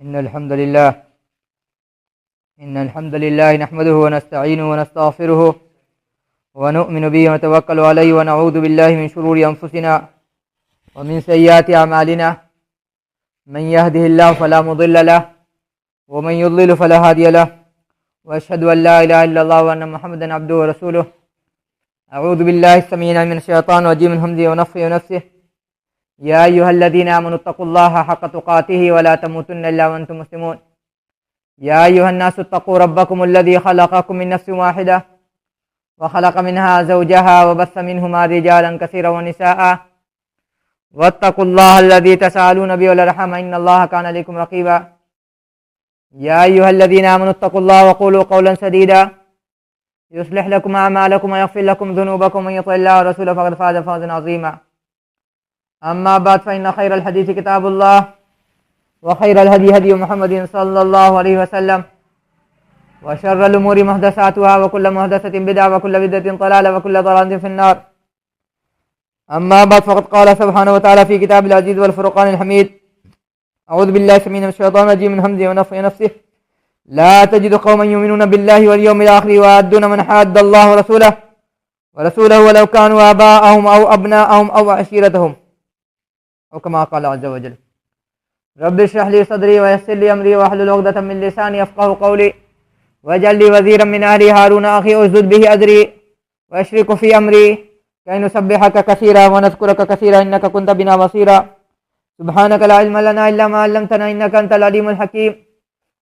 इन्नल हम्दुलिल्लाह नहमदुहु व नस्तईनुहु व नस्तगफिरुहु व नु'मिनु बिही व नतवक्कलु अलैहि व नऊज़ु बिल्लाहि मिन शुरूरि अंफुसिना व मिन सय्यिआति अमालिना मन यहदिहिल्लाहु फला मुदिल्ल लहु व मन युद्लिल फला हादिय लहु व अशहदु अन ला इलाहा इल्लल्लाह व अन्ना मुहम्मदन अब्दुहु व रसूलुहु। अऊज़ु बिल्लाहि समीइल अलीम मिनश शैतानिर रजीम मिन हमज़िहि व नफ़्ख़िहि व नफ़्सिहि। या अय्युहल्लज़ीना आमनु तक़ुल्लाहा हक़्क़ तुक़ातिहि व ला तमूतुन्ना इल्ला व अंतुम मुस्लिमून। या अय्युहन्नासु इत्तक़ू रब्बकुमुल्लज़ी ख़लक़कुम मिन नफ़्सिन वाहिदा व ख़लक़ मिनहा ज़ौजहा व बस्स मिनहुमा रिजालन कसीरन व निसाअ वत्तक़ुल्लाहल्लज़ी तसआलून बिही वल अर्हम इन्नल्लाहा काना अलैकुम रक़ीबा। या अय्युहल्लज़ीना आमनु इत्तक़ुल्लाहा व क़ूलू क़ौलन सदीदा युस्लिह लकुम अअमालकुम व यग़फ़िर लकुम ज़ुनूबकुम व युति'इल्लाह व रसूलहु फ़क़द फ़ाज़ फ़ौज़न अज़ीमा। अम्मा बअद फ़इन्न ख़ैरल हदीस किताबुल्लाह व ख़ैरल हदी हदी मुहम्मदिन सल्लल्लाहु अलैहि वसल्लम व शर्रल उमूरि मुहदसातुहा व कुल्लु मुहदसतिन बिदअह व कुल्लु बिदअतिन ज़लालह व कुल्लु ज़लालतिन फ़िन्नार। अम्मा बअद फ़क़द क़ाल सुब्हानहु व तआला फ़ी किताबिल अज़ीज़ वल फ़ुरक़ानिल हमीद। अऊज़ु बिल्लाहि मिनश शैतानिर रजीम मिन हमज़िहि व नफ़्ख़िहि व नफ़्सिहि। ला तजिदु क़ौमन युमिनूना बिल्लाहि वल यौमिल आख़िरि युवाद्दूना मन हाद्दल्लाह व रसूलहु वलौ कानू आबाअहुम औ अब्नाअहुम औ अशीरतहुम औ कमा क़ाल अज़्ज़ व जल्ल। रब्बि इश्रह ली सदरी व यस्सिर ली अमरी वहलुल उक़दतम मिन लिसानी यफ़क़हू क़ौली वजअल ली वज़ीरम मिन अहली हारून अख़ी उश्दुद बिही अज़री वअशरिकहु फ़ी अमरी कई नुसब्बिहक कसीरा व नज़कुरक कसीरा इन्नका कुन्त बिना बसीरा। सुब्हानक ला इल्म लना इल्ला मा अल्लमतना इन्नका अंतल अलीमुल हकीम।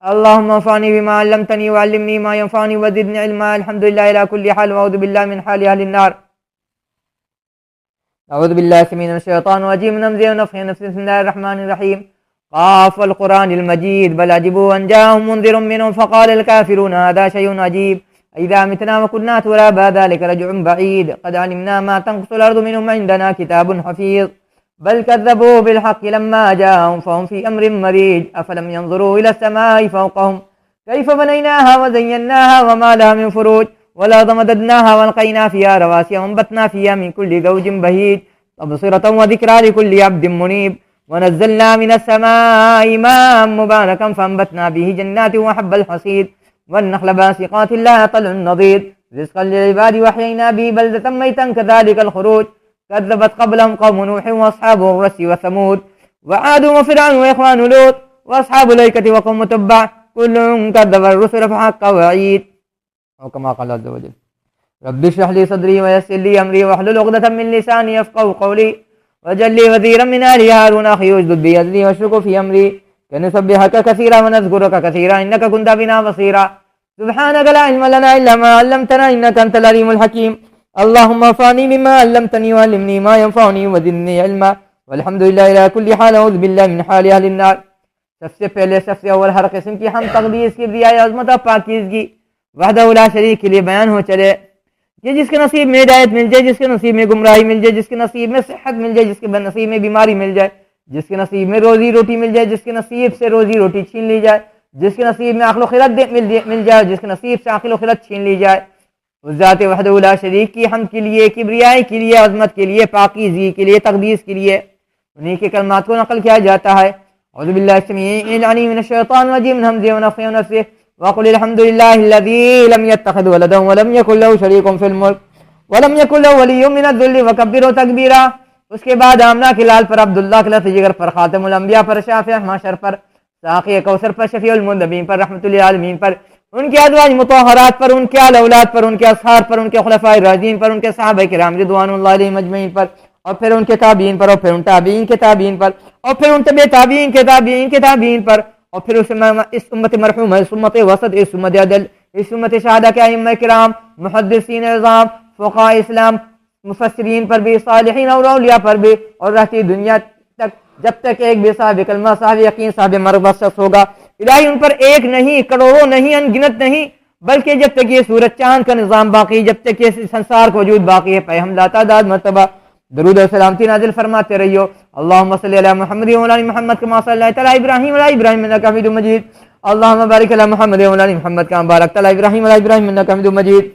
अल्लाहुम्मा अंफ़अनी बिमा अल्लमतनी व अल्लिमनी मा यंफ़अनी व ज़िदनी इल्मा। अल्हम्दुलिल्लाहि अला कुल्लि हाल व अऊज़ु बिल्लाहि मिन हालि अहलिन नार। अऊज़ु बिल्लाहि मिनश शैतानिर रजीम मिन हमज़िहि व नफ़्ख़िहि व नफ़्सिहि। बिस्मिल्लाहिर रहमानिर रहीम। क़ाफ़ वल क़ुरआनिल मजीद बल अजिबू अन जाअहुम मुनज़िरुम मिनहुम फ़क़ालल काफ़िरूना हाज़ा शैउन अजीब अइज़ा मितना व कुन्ना तुराबा ज़ालिका रज्उन बईद क़द अलिमना मा तनक़ुसुल अर्ज़ु मिनहुम व इंदना किताबुन हफ़ीज़ बल कज़्ज़बू बिल हक़्क़ि लम्मा जाअहुम फ़हुम फ़ी अम्रिन मरीज अफ़लम यंज़ुरू इलस समाई फ़ौक़हुम कैफ़ बनैनाहा व ज़य्यन्नाहा व मा लहा मिन फ़ुरूज वल-अर्ज़ मददनाहा व अलक़ैना फ़ीहा रवासिय व अंबतना फ़ीहा मिन कुल्लि ज़ौजिन बहीज तबसिरतन व ज़िक्रा लिकुल्लि अब्दिन मुनीब व नज़्ज़लना मिनस समाई माअन मुबारकन फ़अंबतना बिही जन्नातिन व हब्बल हसीद वन्नख़्ल बासिक़ातिन लहा तलउन नज़ीद रिज़्क़न लिल-इबादि व अहयैना बिही बलदतन मय्यतन कज़ालिकल ख़ुरूज कज़्ज़बत क़ब्लहुम क़ौमु नूहिन व अस्हाबुर रस्सि व समूद व आदun व फ़िरअौन व इख़्वानु लूत व अस्हाबुल ऐकति व क़ौमु तुब्बअ कुल्लुन कज़्ज़बर रुसुल फ़हक़्क़ वഈद। औ कमा क़ाल अज़्ज़ व जल्ल। रब्बि इश्रह ली सदरी व यस्सिर ली अमरी वहलुल उक़दतम मिन लिसानी यफ़क़हू क़ौली वजअल ली वज़ीरम मिन अहली हारून अख़ी उश्दुद बिही अज़री वअशरिकहू फ़ी अमरी कई नुसब्बिहक कसीरा व नज़कुरक कसीरा इन्नका कुन्त बिना बसीरा। सुब्हानक ला इल्म लना इल्ला मा अल्लमतना इन्नका अंतल अलीमुल हकीम। अल्लाहुम्मा अंफ़अनी बिमा अल्लमतनी व अल्लिमनी मा यंफ़अनी व ज़िदनी इल्मा वल्हम्दुलिल्लाहि अला कुल्लि हाल व अऊज़ु बिल्लाहि मिन हालि अहलिन नार। सबसे पहले सबसे अव्वल हर किस्म की हम तक़दीस की रियाय अज़मत और पाकीज़गी वहदहू ला शरीक के लिए बयान हो चले। ये जिसके नसीब में हिदायत मिल जाए, जिसके नसीब में गुमराही मिल जाए, जिसके नसीब में सेहत मिल जाए, जिसके नसीब में बीमारी मिल जाए, जिसके नसीब में रोजी रोटी मिल जाए, जिसके नसीब से रोजी रोटी छीन ली जाए, जिसके नसीब में अक़्ल व खिरत मिल जाए, जिसके नसीब से अक़्ल व खिरत छीन ली जाए, उस ज़ात वहदहू ला शरीक की हमद के लिए, किब्रियाई के लिए, अज़मत के लिए, पाकीज़गी के लिए, तक़दीस के लिए उन्हीं के कलमात को नक़ल किया जाता है। अऊज़ु बिल्लाहि समीइल अलीम मिनश शैतानिर रजीम मिन हमज़िहि व नफ़्ख़िहि व नफ़्सिहि। वक़ुल अल्हम्दुलिल्लाहिल्लज़ी लम यत्तख़िज़ वलदन व लम यकुल लहू शरीकुन फ़िल मुल्क व लम यकुल लहू वलिय्युम मिनज़-ज़ुल्लि वकब्बिरहू तकबीरा। उसके बाद आमना के लाल पर, अब्दुल्लाह के लफ़्ज़ जिगर पर, ख़ातिमुल अंबिया पर, शाफ़िअ महशर पर, साक़ी कौसर पर, शफ़ीउल मुज़नबीन पर, रहमतुल लिल आलमीन पर, उनके अज़वाज मुतहहरात पर, उनके आल औलाद पर, उनके असहार पर, उनके खुलफ़ाए राशिदीन पर, उनके सहाबाए किराम रिज़वानुल्लाहि अलैहिम अजमईन पर, और फिर उनके ताबीन पर, और फिर उन ताबीन के ताबीन पर, और फिर उन तबे ताबीन के ताबीन के ताबीन पर, और फिर इस उम्मत मरहूमा, इस उम्मत वसत, इस उम्मत अदल, इस उम्मत शहादा के अइम्मा किराम, मुहद्दिसीन इज़ाम, फ़ुक़हा इस्लाम, मुफ़स्सिरीन पर भी, सालिहीन और औलिया पर भी, और रहती दुनिया तक जब तक एक भी साहिब कलमा, साहिब यकीन, साहिब मरग़बत शख्स होगा, इलाही उन पर एक नहीं, करोड़ों नहीं, अनगिनत नहीं, बल्कि जब तक ये सूरज चांद का निज़ाम बाकी, जब तक ये संसार का वजूद बाकी है, पे हम लातादाद मरतबा दरूद और सलामती नाज़िल फरमाते रहियो। अल्लाहुम्मा सल्लि अला मुहम्मद व अला मुहम्मद कमा सल्लैता अला इब्राहीम व अला इब्राहीम इन्नका हमीदुम मजीद। अल्लाहुम्मा बारिक अला मुहम्मद व अला मुहम्मद कमा बारकता अला इब्राहीम व अला इब्राहीम इन्नका हमीदुम मजीद।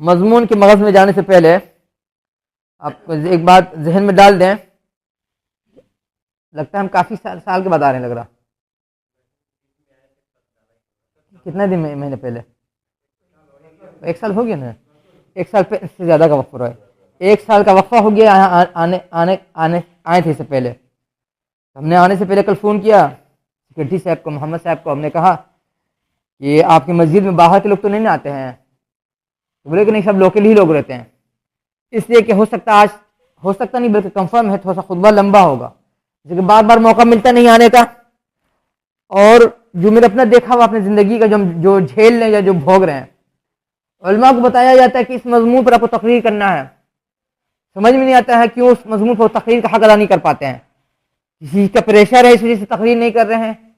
मज़मून के मग़ज़ में जाने से पहले आप एक बात जहन में डाल दें। लगता है हम काफी साल के बाद आ रहे हैं, लग रहा। कितने दिन महीने पहले? 1 साल हो गया ना। 1 साल से ज्यादा का वक्फा रहा है। 1 साल का वक्फा हो गया। आने आए थे इससे पहले। हमने आने से पहले कल फोन किया सेक्रेटरी साहब को, मोहम्मद साहब को। हमने कहा कि आपकी मस्जिद में बाहर के लोग तो नहीं ना आते हैं? तो बोले कि नहीं, सब लोकल ही लोग रहते हैं। इसलिए कि हो सकता आज, हो सकता नहीं बल्कि कंफर्म है, थोड़ा सा खुतबा लंबा होगा, क्योंकि बार बार मौका मिलता नहीं आने का। और जो मैंने अपना देखा हुआ अपनी जिंदगी का जो झेल रहे हैं या जो भोग रहे हैं, उलमा को बताया जाता है कि इस मजमून पर आपको तकरीर करना है। समझ में नहीं आता है क्यों उस मजमून पर तकरीर का हक अदा नहीं कर पाते हैं। किसी का प्रेशर है इस वजह से तकरीर नहीं कर रहे हैं,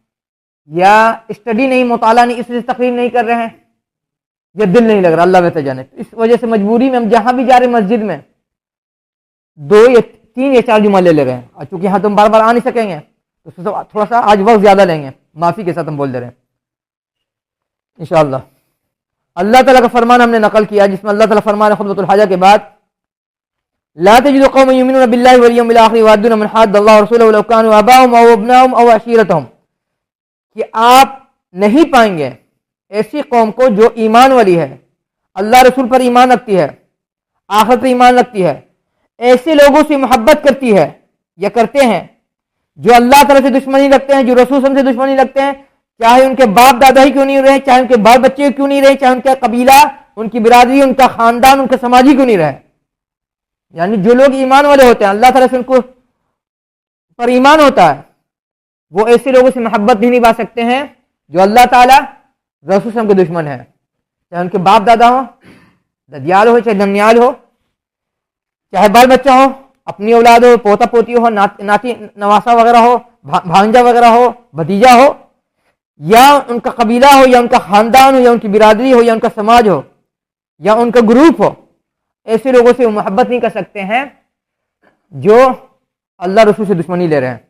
या स्टडी नहीं, मुताला नहीं, इस वजह से तकरीर नहीं कर रहे हैं, या दिल नहीं लग रहा, अल्लाह में जाने। तो इस वजह से मजबूरी में हम जहां भी जा रहे हैं मस्जिद में 2 या 3 या 4 जुमा ले रहे हैं। और चूंकि यहाँ तुम बार बार आ नहीं सकेंगे तो थोड़ा सा आज वक्त ज्यादा लेंगे, माफी के साथ हम बोल दे रहे हैं इंशाअल्लाह। अल्लाह ताला का फरमान हमने नकल किया, जिसमें अल्लाह ताला फरमान खुतबतुल हाजा के बाद, ला तजिदु कौमन युमिनूना बिल्लाहि वल यौमिल आखिर युवाद्दूना मन हाद्दल्लाह व रसूलहु लौ कानू आबाहुम अव अबनाहुम अव अशीरतहुम, कि आप नहीं पाएंगे ऐसी कौम को जो ईमान वाली है, अल्लाह रसूल पर ईमान रखती है, आखिरत पर ईमान रखती है, ऐसे लोगों से मोहब्बत करती है या करते हैं जो अल्लाह ताला से दुश्मनी रखते हैं, जो रसूल से दुश्मनी रखते हैं, चाहे उनके बाप दादा ही क्यों नहीं रहे, चाहे उनके बाल बच्चे क्यों नहीं रहे, चाहे उनका कबीला, उनकी बिरादरी, उनका खानदान, उनका समाजी क्यों नहीं रहे। यानी जो लोग ईमान वाले होते हैं, अल्लाह ताला से उनको पर ईमान होता है, वो ऐसे लोगों से मोहब्बत नहीं निभा सकते हैं जो अल्लाह ताला रसूल के दुश्मन है, चाहे उनके बाप दादा हो, ददियाल हो, चाहे ननियाल हो, चाहे बाल बच्चा हो, अपनी औलाद हो, पोता पोती हो, नाती नवासा वगैरह हो, भांजा वगैरह हो, भतीजा हो, या उनका कबीला हो, या उनका खानदान हो, या उनकी बिरादरी हो, या उनका समाज हो, या उनका ग्रुप हो, ऐसे लोगों से वो मोहब्बत नहीं कर सकते हैं जो अल्लाह रसूल से दुश्मनी ले रहे हैं।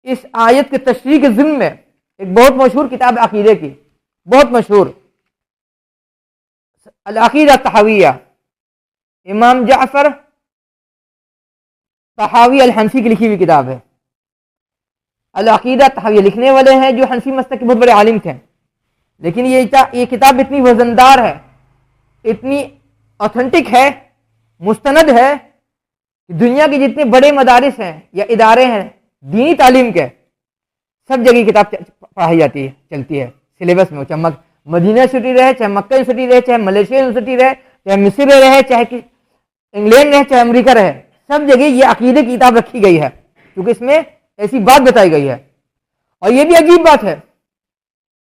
इस आयत के तशरीह के ज़िम्न में एक बहुत मशहूर किताब अकीदे की, बहुत मशहूर, अल अकीदा तहाविया, इमाम जाफर तहावी अल हनफी की लिखी हुई किताब है। अल अकीदा तहाविया लिखने वाले हैं जो हनफी मसलक के बहुत बड़े आलिम थे, लेकिन ये किताब इतनी वजनदार है, इतनी ऑथेंटिक है, मुस्तनद है, कि दुनिया के जितने बड़े मदारिस हैं या इदारे हैं दीनी तालीम के, सब जगह किताब पढ़ाई जाती है, चलती है सिलेबस में। चाहे मदीना यूनिवर्सिटी रहे, चाहे मक्का यूनिवर्सिटी रहे, चाहे मलेशिया यूनिवर्सिटी रहे, चाहे मिस्र रहे, चाहे इंग्लैंड रहे, चाहे अमेरिका रहे, सब जगह ये अकीदे की किताब रखी गई है, क्योंकि इसमें ऐसी बात बताई गई है। और ये भी अजीब बात है,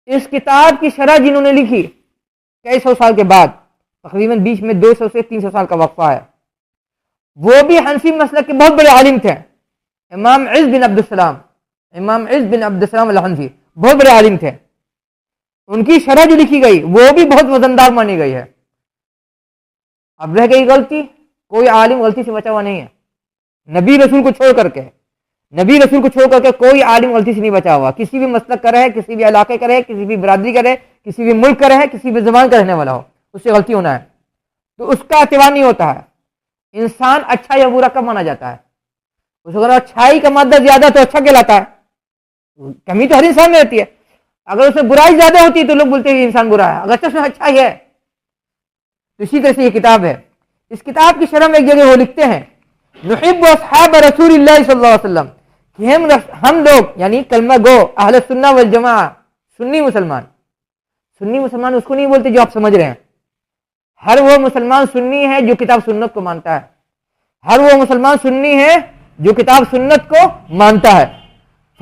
इस किताब की शरह जिन्होंने लिखी कई सौ साल के बाद, तकरीबन बीच में 200 से 300 साल का वक्फा है, वो भी हनफी मसलक के बहुत बड़े आलिम थे। इमाम इज़्ज़ बिन अब्दुस्सलाम, इमाम इज़्ज़ बिन अब्दुस्सलाम अल हनफी बहुत बड़े आलिम थे। उनकी शरह जो लिखी गई वो भी बहुत वजनदार मानी गई है। अब रह गई गलती, कोई आलिम गलती से बचा हुआ नहीं है, नबी रसूल को छोड़ करके, नबी रसूल को छोड़ करके कोई आलिम गलती से नहीं बचा हुआ। किसी भी मसलक का रहे, किसी भी इलाके का रहे, किसी भी बिरादरी का रहे, किसी भी मुल्क का रहे, किसी भी जबान का रहने वाला हो, उससे गलती होना है तो उसका एतबार नहीं होता है। इंसान अच्छा या बुरा कब माना जाता है? उसको अगर अच्छाई का मादा ज्यादा तो अच्छा कहलाता है, कमी तो हर इंसान में रहती है। अगर उसमें बुराई ज्यादा होती है तो लोग बोलते हैं कि इंसान बुरा है, अगर उसमें अच्छाई है। तो इसी तरह से ये किताब है। इस किताब की शरह में एक जगह वो लिखते हैं, नुहिब्बु अस्हाब रसूलिल्लाह सल्लल्लाहु अलैहि वसल्लम, कि हम लोग यानी कलमा गो अहले सुन्ना वल जमा, सुन्नी मुसलमान, सुन्नी मुसलमान उसको नहीं बोलते जो आप समझ रहे हैं। हर वो मुसलमान सुन्नी है जो किताब सुन्नत को मानता है, हर वो मुसलमान सुन्नी है जो किताब सुन्नत को मानता है।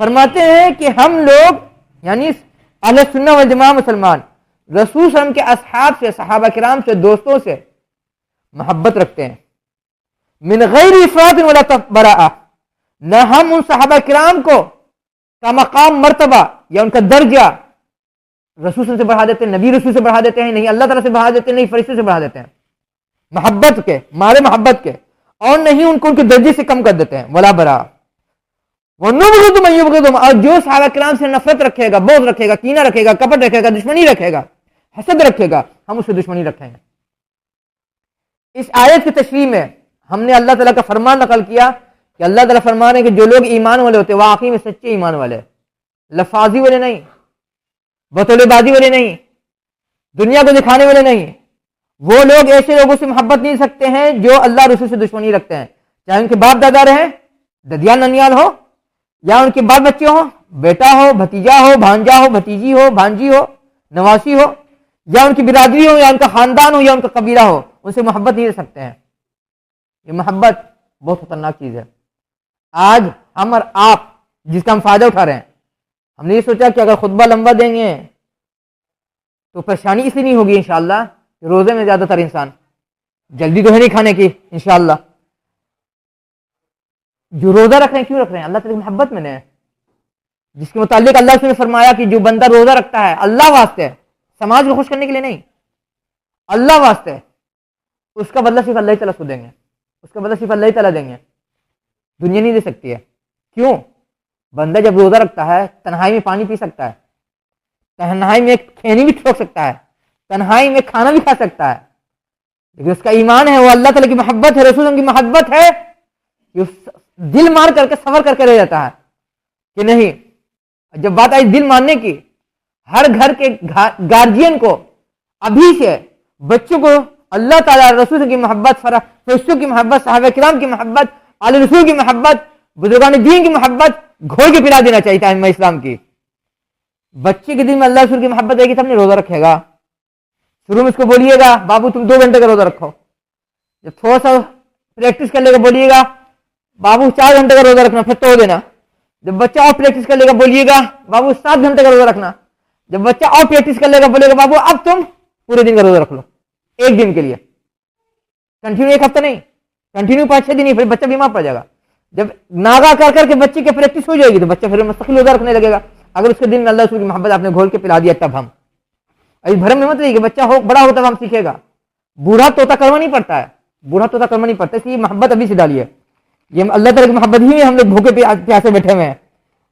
फरमाते हैं कि हम लोग यानी अहले सुन्ना वल जमा मुसलमान रसूल सल्लल्लाहु अलैहि वसल्लम के असहाब से, सहाबा किराम से, दोस्तों से मोहब्बत रखते हैं। मिन गैर इफरात वला तबराअ, न हम उन सहाबा किराम को का मकाम मर्तबा या उनका दर्जा रसूल से बढ़ा देते हैं, नबी रसूल से बढ़ा देते हैं, नहीं अल्लाह ताला से बढ़ा देते हैं, नहीं फरिश्ते से बढ़ा देते हैं, मोहब्बत के मारे मोहब्बत के, और नहीं उनको उनके दर्जे से कम कर देते हैं। वला बरा वनुबगुदु मन युबगुदुहुम, और जो सहाबा किराम से नफरत रखेगा, बोझ रखेगा, कीना रखेगा, कपट रखेगा, दुश्मनी रखेगा, हसद रखेगा, हम उससे दुश्मनी रखेंगे। इस आयत की तशरीह में हमने अल्लाह ताला का फरमान नकल किया कि अल्लाह ताला फरमा रहे हैं कि जो लोग ईमान वाले होते हैं वाकई में सच्चे ईमान वाले, लफाजी वाले नहीं, बतौलेबाजी वाले नहीं, दुनिया को दिखाने वाले नहीं, वो लोग ऐसे लोगों से मोहब्बत नहीं सकते हैं जो अल्लाह रसूल से दुश्मनी रखते हैं, चाहे उनके बाप दादा रहे, ददिया ननियाल हो, या उनके बाल बच्चे हो, बेटा हो, भतीजा हो, भांजा हो, भतीजी हो, भांजी हो, नवासी हो, या उनकी बिरादरी हो, या उनका खानदान हो, या उनका कबीला हो, उनसे मोहब्बत नहीं रख सकते हैं। ये मोहब्बत बहुत खतरनाक चीज है। आज हम और आप जिसका हम फायदा उठा रहे हैं, हमने ये सोचा कि अगर खुतबा लंबा देंगे तो परेशानी इसलिए नहीं होगी इंशाअल्लाह, रोजे में ज्यादातर इंसान जल्दी तो है नहीं खाने की इंशाअल्लाह। जो रोजा रख रहे हैं क्यों रख रहे हैं? अल्लाह ताला की मोहब्बत में है, जिसके मुतालिक अल्लाह ने फरमाया कि जो बंदा रोजा रखता है अल्लाह वास्ते, समाज को खुश करने के लिए नहीं, अल्लाह वास्ते, उसका बदला सिर्फ अल्लाह ताला को देंगे, उसका बदला सिर्फ अल्लाह ताला देंगे, दुनिया नहीं दे सकती है। क्यों? बंदा जब रोजा रखता है तन्हाई में पानी पी सकता है, तन्हाई में खैनी भी ठोक सकता है, तन्हाई में खाना भी खा सकता है, लेकिन उसका ईमान है, वो अल्लाह ताला की मोहब्बत है, रसूल की मोहब्बत है, दिल मार करके सफर करके रह जाता है कि नहीं। जब बात आई दिल मानने की, हर घर के गार्जियन को अभी से बच्चों को अल्लाह ताला रसूल की मोहब्बत, फरिश्तों की मोहब्बत, सहाबा किराम की मोहब्बत, आले रसूल की मोहब्बत, बुजुर्गान दीन की मोहब्बत घोल के पिला देना चाहिए था इस्लाम की। बच्चे के दिल में अल्लाह रसूल की मोहब्बत आएगी तब नहीं रोजा रखेगा। शुरू में उसको बोलिएगा बाबू तुम 2 घंटे का रोजा रखो, जब थोड़ा सा प्रैक्टिस कर लेगा बोलिएगा बाबू 4 घंटे का रोजा रखना, फिर तोड़ देना। जब बच्चा और प्रैक्टिस कर लेगा बोलिएगा बाबू 7 घंटे का रोजा रखना। जब बच्चा और प्रैक्टिस कर लेगा बोलेगा बाबू अब तुम पूरे दिन का रोजा रख लो, एक दिन के लिए, कंटिन्यू 1 हफ्ता नहीं, कंटिन्यू 5-6 दिन ही, फिर बच्चा बीमार पड़ जाएगा। जब नागा कर करके बच्चे की प्रैक्टिस हो जाएगी तो बच्चा फिर मुस्तकिल रोजा रखने लगेगा। अगर उसके दिन में अल्लाह की मोहब्बत आपने घोल के पिला दिया तब हम, अभी भरम में मत रहिए कि बच्चा हो बड़ा हो तब हम सीखेगा। बूढ़ा तोता कर्मा नहीं पड़ता है, बूढ़ा तोता कर्मा नहीं पड़ता, इसलिए मोहब्बत अभी से डालिए। ये अल्लाह ताला की मोहब्बत ही में हम लोग भूखे प्यासे बैठे हुए हैं,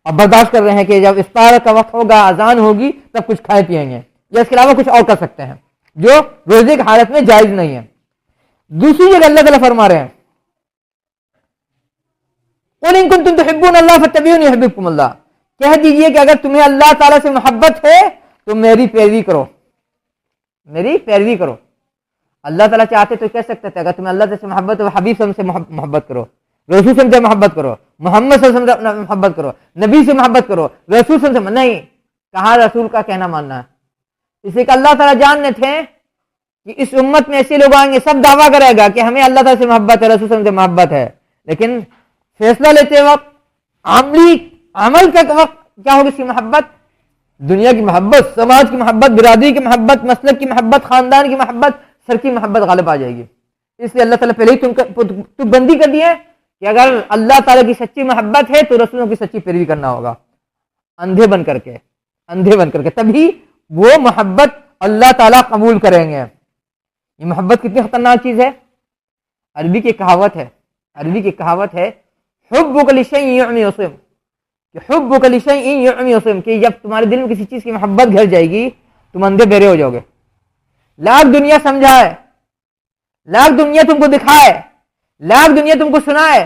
अब बर्दाश्त कर रहे हैं कि जब इफ्तार का वक्त होगा, अजान होगी, तब कुछ खाए पिएंगे, या इसके अलावा कुछ और कर सकते हैं जो रोजे की हालत में जायज नहीं है। दूसरी जगह अल्लाह ताला फरमा रहे हैं कुल इन कुंतुम तुहिब्बून अल्लाह फत्तबिऊनी युहिब्बुकुम अल्लाह, कह दीजिए कि अगर तुम्हें अल्लाह ताला से मोहब्बत है तो मेरी पैरवी करो, मेरी पैरवी करो। अल्लाह ताला चाहते तो कह सकते थे अगर तुम्हें अल्लाह से मोहब्बत है हबीब से मोहब्बत करो, रसूल से मोहब्बत करो, मोहम्मद से मोहब्बत करो, नबी से मोहब्बत करो, रसूल से नहीं कहा, रसूल का कहना मानना है। इसी का अल्लाह ताला जानते थे कि इस उम्मत में ऐसे लोग आएंगे सब दावा करेगा कि हमें अल्लाह ताला से मोहब्बत है, रसूल से मोहब्बत है, लेकिन फैसला लेते वक्त अमल के वक्त क्या होगी इसकी मोहब्बत? दुनिया की मोहब्बत, समाज की मोहब्बत, बिरादरी की मोहब्बत, मसलब की मोहब्बत, खानदान की मोहब्बत, सर की मोहब्बत गालिब आ जाएगी। इसलिए अल्लाह ताला पहले ही तुम बंदी कर दी है कि अगर अल्लाह ताला की सच्ची मोहब्बत है तो रसूलों की सच्ची पैरवी करना होगा, अंधे बन करके, अंधे बन करके, तभी वो मोहब्बत अल्लाह ताला कबूल करेंगे। ये मोहब्बत कितनी खतरनाक चीज है। अरबी की कहावत है, अरबी की कहावत है हुब्बुक लिशैइन यु'मी युसिम, कि हुब्बुक लिशैइन यु'मी युसिम, कि जब तुम्हारे दिल में किसी चीज की मोहब्बत घर जाएगी तुम अंधे बहरे हो जाओगे। लाख दुनिया समझाए, लाख दुनिया तुमको दिखाए, लाख दुनिया तुमको सुनाए,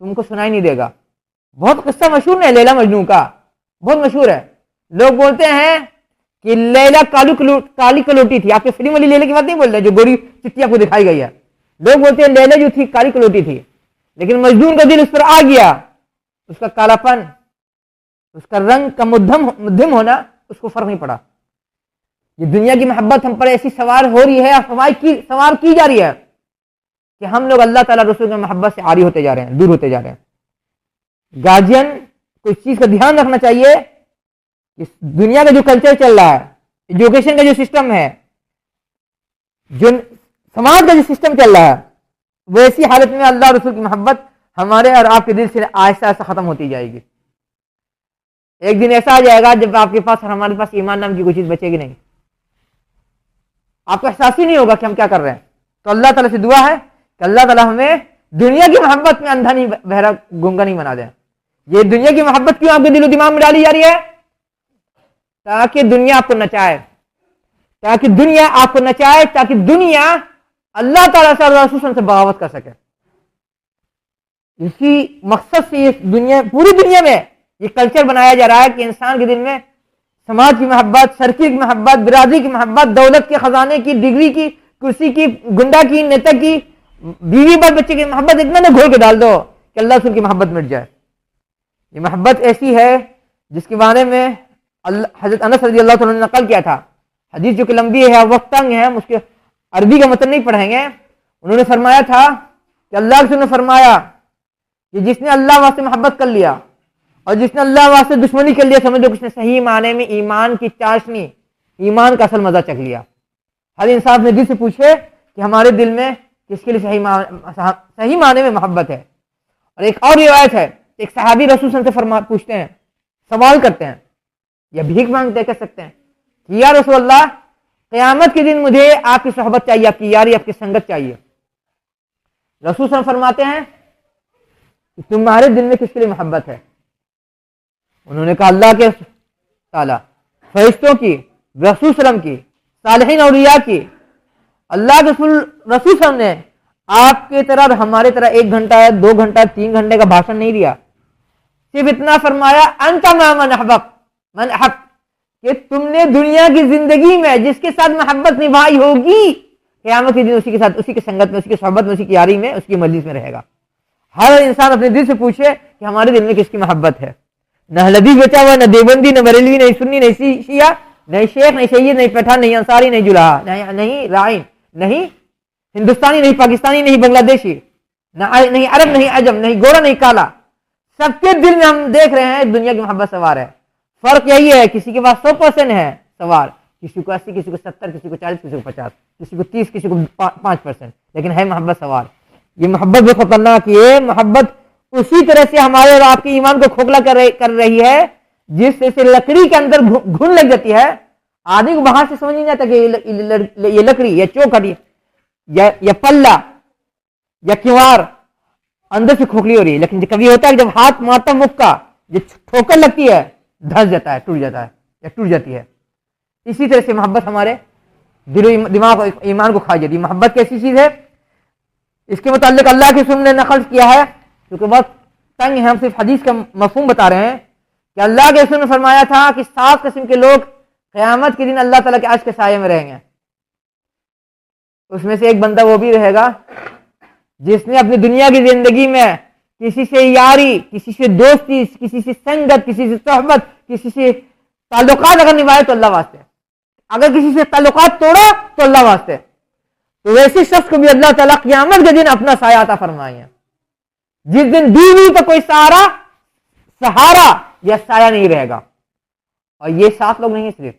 तुमको सुनाई नहीं देगा। बहुत किस्सा मशहूर है लैला मजनू का, बहुत मशहूर है। लोग बोलते हैं कि लैला काली कलोटी थी। आपके फिल्म वाली लैला की बात नहीं बोल रहे जो गोरी चिट्ठी आपको दिखाई गई है। लोग बोलते हैं लैला जो थी काली कलोटी थी, लेकिन मजनून का दिल उस पर आ गया, उसका कालापन, उसका रंग का मध्यम होना उसको फर्क नहीं पड़ा। ये दुनिया की मोहब्बत हम पर ऐसी सवार हो रही है, सवार की जा रही है कि हम लोग अल्लाह ताला रसूल की मोहब्बत से आरी होते जा रहे हैं, दूर होते जा रहे हैं। गार्जियन को इस चीज का ध्यान रखना चाहिए कि दुनिया का जो कल्चर चल रहा है, एजुकेशन का जो सिस्टम है, जो समाज का जो सिस्टम चल रहा है, वैसी हालत में अल्लाह रसूल की मोहब्बत हमारे और आपके दिल से आहिस्ता आहिस्ता खत्म होती जाएगी। एक दिन ऐसा आ जाएगा जब आपके पास और हमारे पास ईमान नाम की कोई चीज बचेगी नहीं, आपको एहसास ही नहीं होगा कि हम क्या कर रहे हैं। तो अल्लाह ताला से दुआ है कि अल्लाह ताला हमें दुनिया की मोहब्बत में अंधा नहीं, बहरा, गूंगा नहीं बना दे। ये दुनिया की मोहब्बत क्यों आपके दिलो दिमाग में डाली जा रही है? ताकि दुनिया आपको नचाए, ताकि दुनिया आपको नचाए, ताकि दुनिया अल्लाह ताला से और रसूल से बगावत कर सके। इसी मकसद से ये दुनिया, पूरी दुनिया में ये कल्चर बनाया जा रहा है कि इंसान के दिल में समाज की मोहब्बत, सर्किल की मोहब्बत, बिरादरी की मोहब्बत, दौलत के खजाने की, डिग्री की, कुर्सी की, गुंडा की, नेता की, बीवी बाल बच्चे की मोहब्बत इतना ना घोल के डाल दो कि अल्लाह से उनकी मोहब्बत मिट जाए। ये मोहब्बत ऐसी है जिसके बारे में हजरत अनस रज़ी अल्लाह तआला ने नकल किया था। हदीस जो कि लंबी है, वक्त तंग है, हम उसके अरबी का मतलब नहीं पढ़ेंगे। उन्होंने फरमाया था कि अल्लाह ने फरमाया कि जिसने अल्लाह वास्ते मोहब्बत कर लिया और जिसने अल्लाह वास्ते दुश्मनी कर लिया, समझ लो उसने सही माने में ईमान की चाशनी, ईमान का असल मजा चख लिया। हर इंसान अपने दिल से पूछे कि हमारे दिल में किसके लिए सही माने में मोहब्बत है। और एक और रिवायत है, एक सहाबी रसूल से पूछते हैं, सवाल करते हैं या भीख मांगते कह सकते हैं कि या रसूल अल्लाह, क़यामत के दिन मुझे आपकी सोहबत चाहिए, आपकी यारी, आपकी संगत चाहिए। रसूल सल्लल्लाहु अलैहि वसल्लम फरमाते हैं कि तुम्हारे दिल में किसके लिए मोहब्बत है? उन्होंने कहा अल्लाह के ताला, फरिश्तों की, रसूल सल्लम की, सालिहीन औलिया की। अल्लाह के रसूल सल्लम ने आपके तरह और हमारे तरह 1 घंटा, 2 घंटा, 3 घंटे का भाषण नहीं दिया। सिर्फ इतना फरमाया, अंता मा मन अहब, कि तुमने दुनिया की जिंदगी में जिसके साथ मोहब्बत निभाई होगी, क़यामत के दिन उसी के साथ, उसी की संगत में, उसी की सोहबत में, उसी की यारी में, उसकी मजलिस में रहेगा। हर इंसान अपने दिल से पूछे कि हमारे दिल में किसकी मोहब्बत है। न हलदी बचा हुआ, न देवबंदी, न बरेलवी, नहीं सुन्नी, नहीं शिया, नहीं शेख, नहीं सैयद, नहीं पठान, नहीं अंसारी, नहीं जुलाहा, नहीं राइन, नहीं हिंदुस्तानी, नहीं पाकिस्तानी, नहीं बांग्लादेशी, नहीं अरब, नहीं अजम, नहीं गोरा, नहीं काला। सबके दिल में हम देख रहे हैं दुनिया की मोहब्बत सवार है। फर्क यही है, किसी के पास 100% है सवार, किसी को 80, किसी को 70, किसी को 40, किसी को 50, किसी को 30, किसी को 5%, लेकिन है मोहब्बत सवार। ये मोहब्बत बहुत खतरनाक है। मोहब्बत उसी तरह से हमारे और आपके ईमान को खोखला कर रही है जिससे लकड़ी के अंदर घुन लग जाती है। आदमी को बाहर से समझ नहीं आता कि ये लकड़ी या चौखट या पल्ला या किवार अंदर से खोखली हो रही है, लेकिन कभी होता है जब हाथ मारता मुक्का, जो ठोकर लगती है, धस जाता है, टूट जाता है या टूट जाती है। इसी तरह से मोहब्बत हमारे दिल दिमाग ईमान को खा जाती है। मोहब्बत कैसी चीज है, इसके मुताल्लिक अल्लाह के रसूल ने नकल किया है, क्योंकि बहुत तंग है, हम सिर्फ हदीस का मफहूम बता रहे हैं कि अल्लाह के रसूल ने फरमाया था कि 7 किस्म के लोग क़यामत के दिन अल्लाह ताला के अर्श के साये में रहेंगे। उसमें से एक बंदा वो भी रहेगा जिसने अपनी दुनिया की जिंदगी में किसी से यारी, किसी से दोस्ती, किसी से संगत, किसी से सोहबत, किसी से ताल्लुकात अगर निभाए तो अल्लाह वास्ते, अगर किसी से ताल्लुकात तोड़ा तो अल्लाह वास्ते, तो वैसे शख्स को भी अल्लाह ताला क़यामत के दिन अपना साया अता फरमाएंगे। जिस दिन बीवी तो कोई सहारा या साया नहीं रहेगा। और ये 7 लोग नहीं है, सिर्फ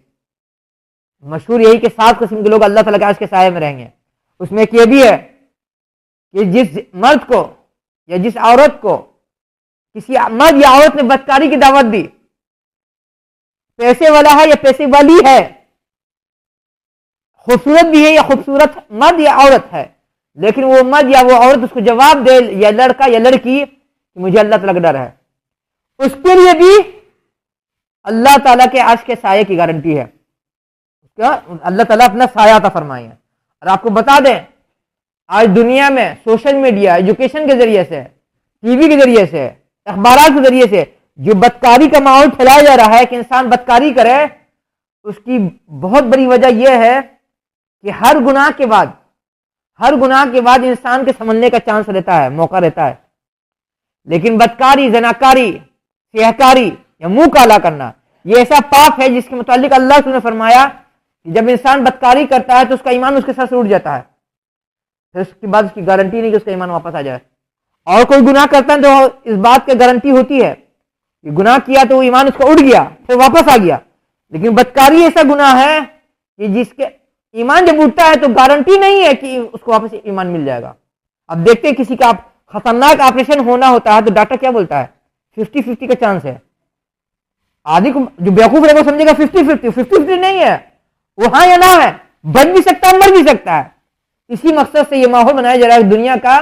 मशहूर यही कि 7 किस्म के लोग अल्लाह ताला के अर्श के साये में रहेंगे। उसमें एक ये भी है कि जिस मर्द को या जिस औरत को किसी मर्द या औरत ने बदकारी की दावत दी, पैसे वाला है या पैसे वाली है, खूबसूरत भी है या खूबसूरत मर्द या औरत है, लेकिन वो मर्द या वो औरत उसको जवाब दे, या लड़का या लड़की, कि मुझे अल्लाह ताला का डर है, उसके लिए भी अल्लाह ताला के अर्श के साये की गारंटी है। क्या अल्लाह ताला अपना साया अता फरमाएंगे। और आपको बता दें, आज दुनिया में सोशल मीडिया, एजुकेशन के जरिए से, टीवी के जरिए से, अखबार के जरिए से जो बदकारी का माहौल फैलाया जा रहा है कि इंसान बदकारी करे, उसकी बहुत बड़ी वजह यह है कि हर गुनाह के बाद इंसान के समझने का चांस रहता है, मौका रहता है। लेकिन बदकारी, जनाकारी, सिहकारी या मुंह काला करना, यह ऐसा पाप है जिसके मुतालिक अल्लाह ने फरमाया कि जब इंसान बदकारी करता है तो उसका ईमान उसके साथ से उठ जाता है, फिर उसके बाद उसकी गारंटी नहीं कि उसका ईमान वापस आ जाए। और कोई गुनाह करता है तो इस बात की गारंटी होती है कि गुनाह किया तो वो ईमान उसका उठ गया, फिर वापस आ गया। लेकिन बदकारी ऐसा गुनाह है कि जिसके ईमान जब उठता है तो गारंटी नहीं है कि उसको वापस ईमान मिल जाएगा। अब देखते हैं किसी का खतरनाक ऑपरेशन होना होता है तो डॉक्टर क्या बोलता है, 50-50 का चांस है। आदमी को जो बेवकूफ रहेगा समझेगा 50-50 नहीं है, वो हाँ या ना है, बच भी सकता है, मर भी सकता है। इसी मकसद से ये माहौल बनाया जा रहा है दुनिया का,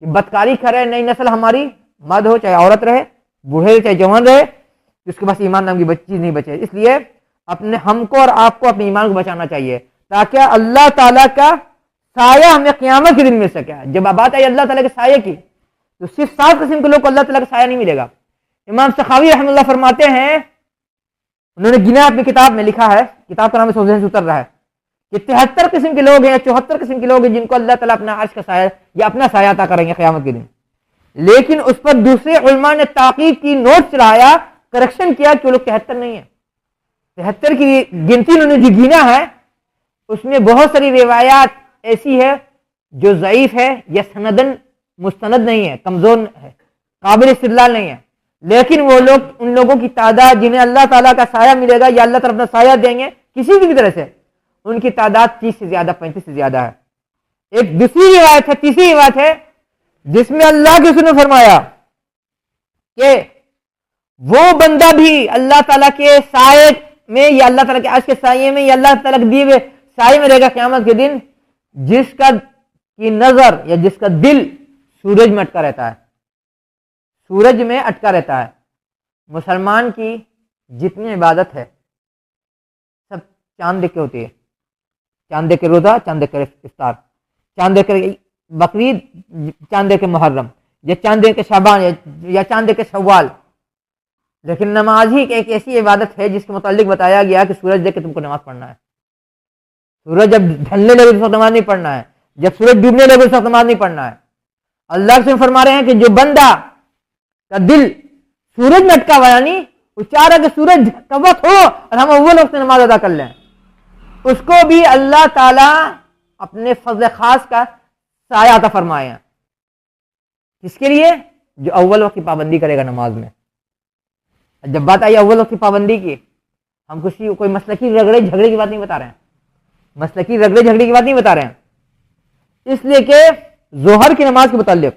बदकारी करे नई नस्ल हमारी, मर्द हो चाहे औरत रहे, बूढ़े चाहे जवान रहे, जिसके पास ईमान नाम की चीज नहीं बचे। इसलिए अपने हमको और आपको अपने ईमान को बचाना चाहिए ताकि अल्लाह ताला का साया हमें क़यामत के दिन मिल सके। जब बात आई अल्लाह ताला के साये की, तो सिर्फ 7 किस्म के लोग को अल्लाह ताला का साया नहीं मिलेगा। इमाम सखावी रहमतुल्लाह फरमाते हैं, उन्होंने गिना अपनी किताब में लिखा है, किताब का नाम से उतर रहा है कि 73 किस्म के लोग हैं, 74 किस्म के लोग हैं जिनको अल्लाह ताला अपना अर्श का साया या अपना साया अता करेंगे क़यामत के दिन। लेकिन उस पर दूसरे उलमा ने ताकीद की, नोट चढ़ाया, करेक्शन किया कि वो लोग 73 नहीं है। 73 की गिनती उन्होंने जो गिना है उसमें बहुत सारी रिवायात ऐसी है जो ज़ईफ है या सनदन मुस्तनद नहीं है, कमजोर है, काबिल इस्तिदलाल नहीं है। लेकिन वो लोग, उन लोगों की तादाद जिन्हें अल्लाह ताला का साया मिलेगा या अल्लाह ताला अपना साया देंगे किसी भी तरह से, उनकी तादाद 30 से ज्यादा, 35 से ज्यादा है। एक दूसरी रिवायत है, तीसरी रिवायत है जिसमें अल्लाह के रसूल ने फरमाया कि वो बंदा भी अल्लाह ताला के साये में या अल्लाह ताला के अर्श के साये में या अल्लाह ताला के दिए हुए साये में रहेगा क़यामत के दिन, जिसका की नजर या जिसका दिल सूरज में अटका रहता है, सूरज में अटका रहता है। मुसलमान की जितनी इबादत है सब चांद देख के होती है, चांद देख के रोजा, चांद देख के इफ्तार, चांद देख के बकरीद, चांद देख के मुहर्रम, या चांद देख के शाबान, या चांद देख के शव्वाल। लेकिन नमाज ही एक ऐसी इबादत है जिसके मुतालिक बताया गया कि सूरज देख के तुमको नमाज पढ़ना है। सूरज जब ढलने लगे उस वक्त नमाज नहीं पढ़ना है, जब सूरज डूबने लगे उस वक्त नमाज नहीं पढ़ना है। अल्लाह से फरमा रहे हैं कि जो बंदा का दिल सूरज में अटका हुआ, यानी वो चाह रहा कि सूरज का वक्त हो और हम अव्वल वक्त में नमाज अदा कर लें, उसको भी अल्लाह ताला अपने फजल खास का साया अता फरमाए हैं। किसके लिए? जो अव्वल वक्त की पाबंदी करेगा नमाज में। जब बात आई अव्वल वक्त की पाबंदी की, हम कोई मसलकी रगड़े झगड़े की बात नहीं बता रहे हैं, मसलकी रगड़े झगड़े की बात नहीं बता रहे हैं। इसलिए कि जोहर की नमाज के मुताल्लिक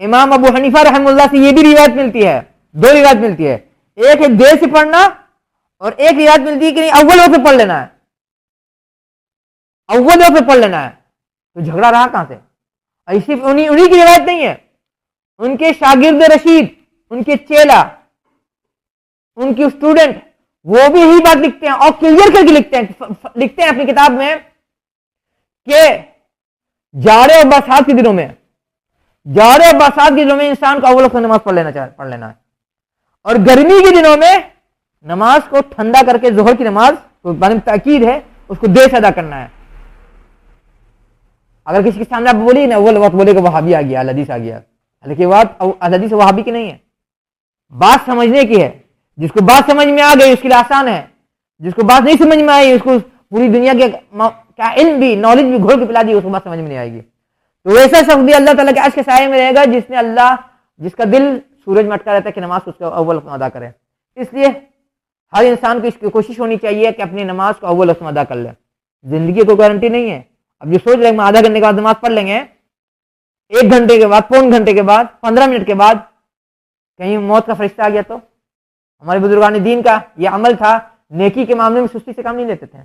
इमाम अबू हनीफा रहमतुल्लाह से ये भी रिवायत मिलती है, 2 रिवायत मिलती है। एक है देर से पढ़ना और एक रिवायत मिलती है कि नहीं अव्वल वक्त पढ़ लेना है, अव्वल वक्त पढ़ लेना है। तो झगड़ा रहा कहां से? ऐसी उन्हीं की रिवायत नहीं है, उनके शागिर्द रशीद, उनके चेला, उनके स्टूडेंट, वो भी यही बात लिखते हैं और क्लियर करके लिखते हैं अपनी किताब में कि जाड़े और बरसात के दिनों में, जाड़े और बरसात के दिनों में इंसान को अव्वल वक्त नमाज पढ़ लेना है, और गर्मी के दिनों में नमाज को ठंडा करके जोहर की नमाज तो ताकीद है उसको देर से अदा करना है। अगर किसी के सामने आप बोलिए ना अव्वल वक्त, बोलेगा वहाबी आ गया, हदीस आ गया, लेकिन बात हदीस वहाबी की नहीं है, बात समझने की है। जिसको बात समझ में आ गई उसके लिए आसान है, जिसको बात नहीं समझ में आई उसको पूरी दुनिया के क्या इल्म भी, नॉलेज भी घोल के पिला दी, उसको बात समझ में नहीं आएगी। तो वैसा शख्स भी अल्लाह ताला के अर्श के साये में रहेगा जिसका दिल सूरज में अटका रहता है कि नमाज को उसका अव्वल वक्त में अदा करे। इसलिए हर इंसान को इसकी कोशिश होनी चाहिए कि अपनी नमाज को अव्वल वक्त में अदा कर ले। जिंदगी को गारंटी नहीं है। अब जो सोच रहे हैं आधा घंटे के बाद नमाज पढ़ लेंगे, 1 घंटे के बाद, पौन घंटे के बाद, 15 मिनट के बाद कहीं मौत का फरिश्ता आ गया तो? हमारे बुजुर्गान दीन का यह अमल था, नेकी के मामले में सुस्ती से काम नहीं लेते थे,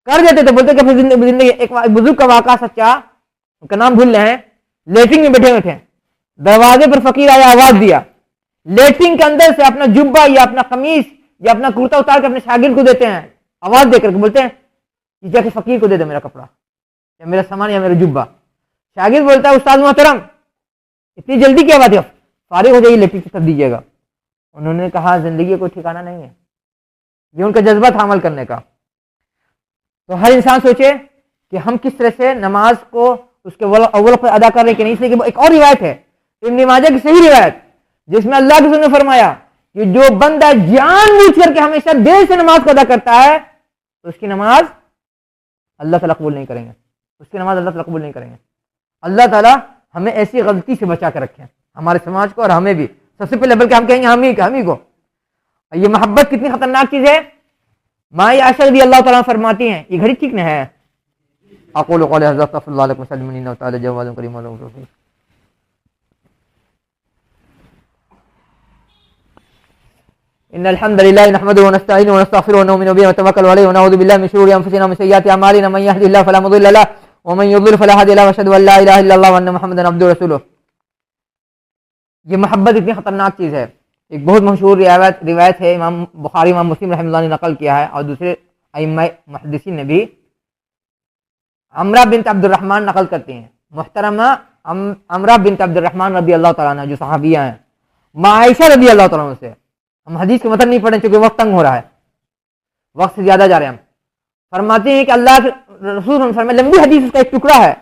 कर देते थे। बोलते कि जिंदगी एक बुजुर्ग का वाक़ा सच्चा, उनका नाम भूल रहे हैं, लेटरिन में बैठे हुए थे, दरवाजे पर फकीर आया, आवाज दिया, लेटरिन के अंदर से अपना जुब्बा या अपना कमीज या अपना कुर्ता उतार के अपने शागिर्द को देते हैं, आवाज देकर बोलते हैं कि जाके फकीर को दे दे मेरा कपड़ा या मेरा सामान या मेरा जुब्बा। शागिर्द बोलता है उस्ताद मोहतरम इतनी जल्दी क्या बात है, फारिग हो जाइए, लेटरिन कर दीजिएगा। उन्होंने कहा जिंदगी कोई ठिकाना नहीं है, ये उनका जज्बा था अमल करने का। तो हर इंसान सोचे कि हम किस तरह से नमाज को उसके अव्वल पर अदा कर रहे कि नहीं। इसलिए एक और रिवायत है इब्न माजा की सही रिवायत, जिसमें अल्लाह के रसूल ने फरमाया कि जो बंदा जानबूझ करके हमेशा देर से नमाज को अदा करता है तो उसकी नमाज अल्लाह ताला कबूल नहीं करेंगे, उसकी नमाज अल्लाह ताला कबूल नहीं करेंगे। अल्लाह ताला हमें ऐसी गलती से बचा कर रखे, हमारे समाज को और हमें भी। सबसे पहले बल्कि हम कहेंगे हम ही को। ये मोहब्बत कितनी खतरनाक चीज है। माँ आयशा रज़ी अल्लाह ताला फरमाती हैं, ये घड़ी ठीक न है। अक़ूलु क़ौली हाज़ा अस्तग़फ़िरुल्लाह लकुम वसल्लिमु इन्नहु तआला जवादुन करीम व रऊफ़ुर। इन्नल हम्दुलिल्लाहि नहमदुहु व नस्तईनुहु व नस्तग़फिरुहु व नु'मिनु बिही व नतवक्कलु अलैहि व नऊज़ु बिल्लाहि मिन शुरूरि अनफुसिना व मिन सय्यिआति अअमालिना मन यहदिहिल्लाहु फला मुदिल्ल लहु व मन युद्लिल फला हादिया लहु व अशहदु अन ला इलाहा इल्लल्लाह व अन्ना मुहम्मदन अब्दुहु व रसूलुहु। ये मोहब्बत इतनी खतरनाक चीज है। एक बहुत मशहूर रिवायत है, इमाम बुखारी, इमाम मुस्लिम रहमतुल्लाह ने नकल किया है और दूसरे अइम्मा मुहद्दिसीन ने भी। अमरा बिन्त अब्दुर्रहमान नकल करती हैं, मुहतरमा अमरा बिन अब्दुर्रहमान रज़ी अल्लाह तआला अन्हा जो सहाबिया हैं, माँ आयशा रज़ी अल्लाह तआला अन्हा से, हम हदीस के मतलब नहीं पढ़े क्योंकि वक्त तंग हो रहा है, वक्त से ज्यादा जा रहे हैं हम। फरमाते हैं कि अल्लाह के रसूल फरमाए, लंबी हदीस का एक टुकड़ा है,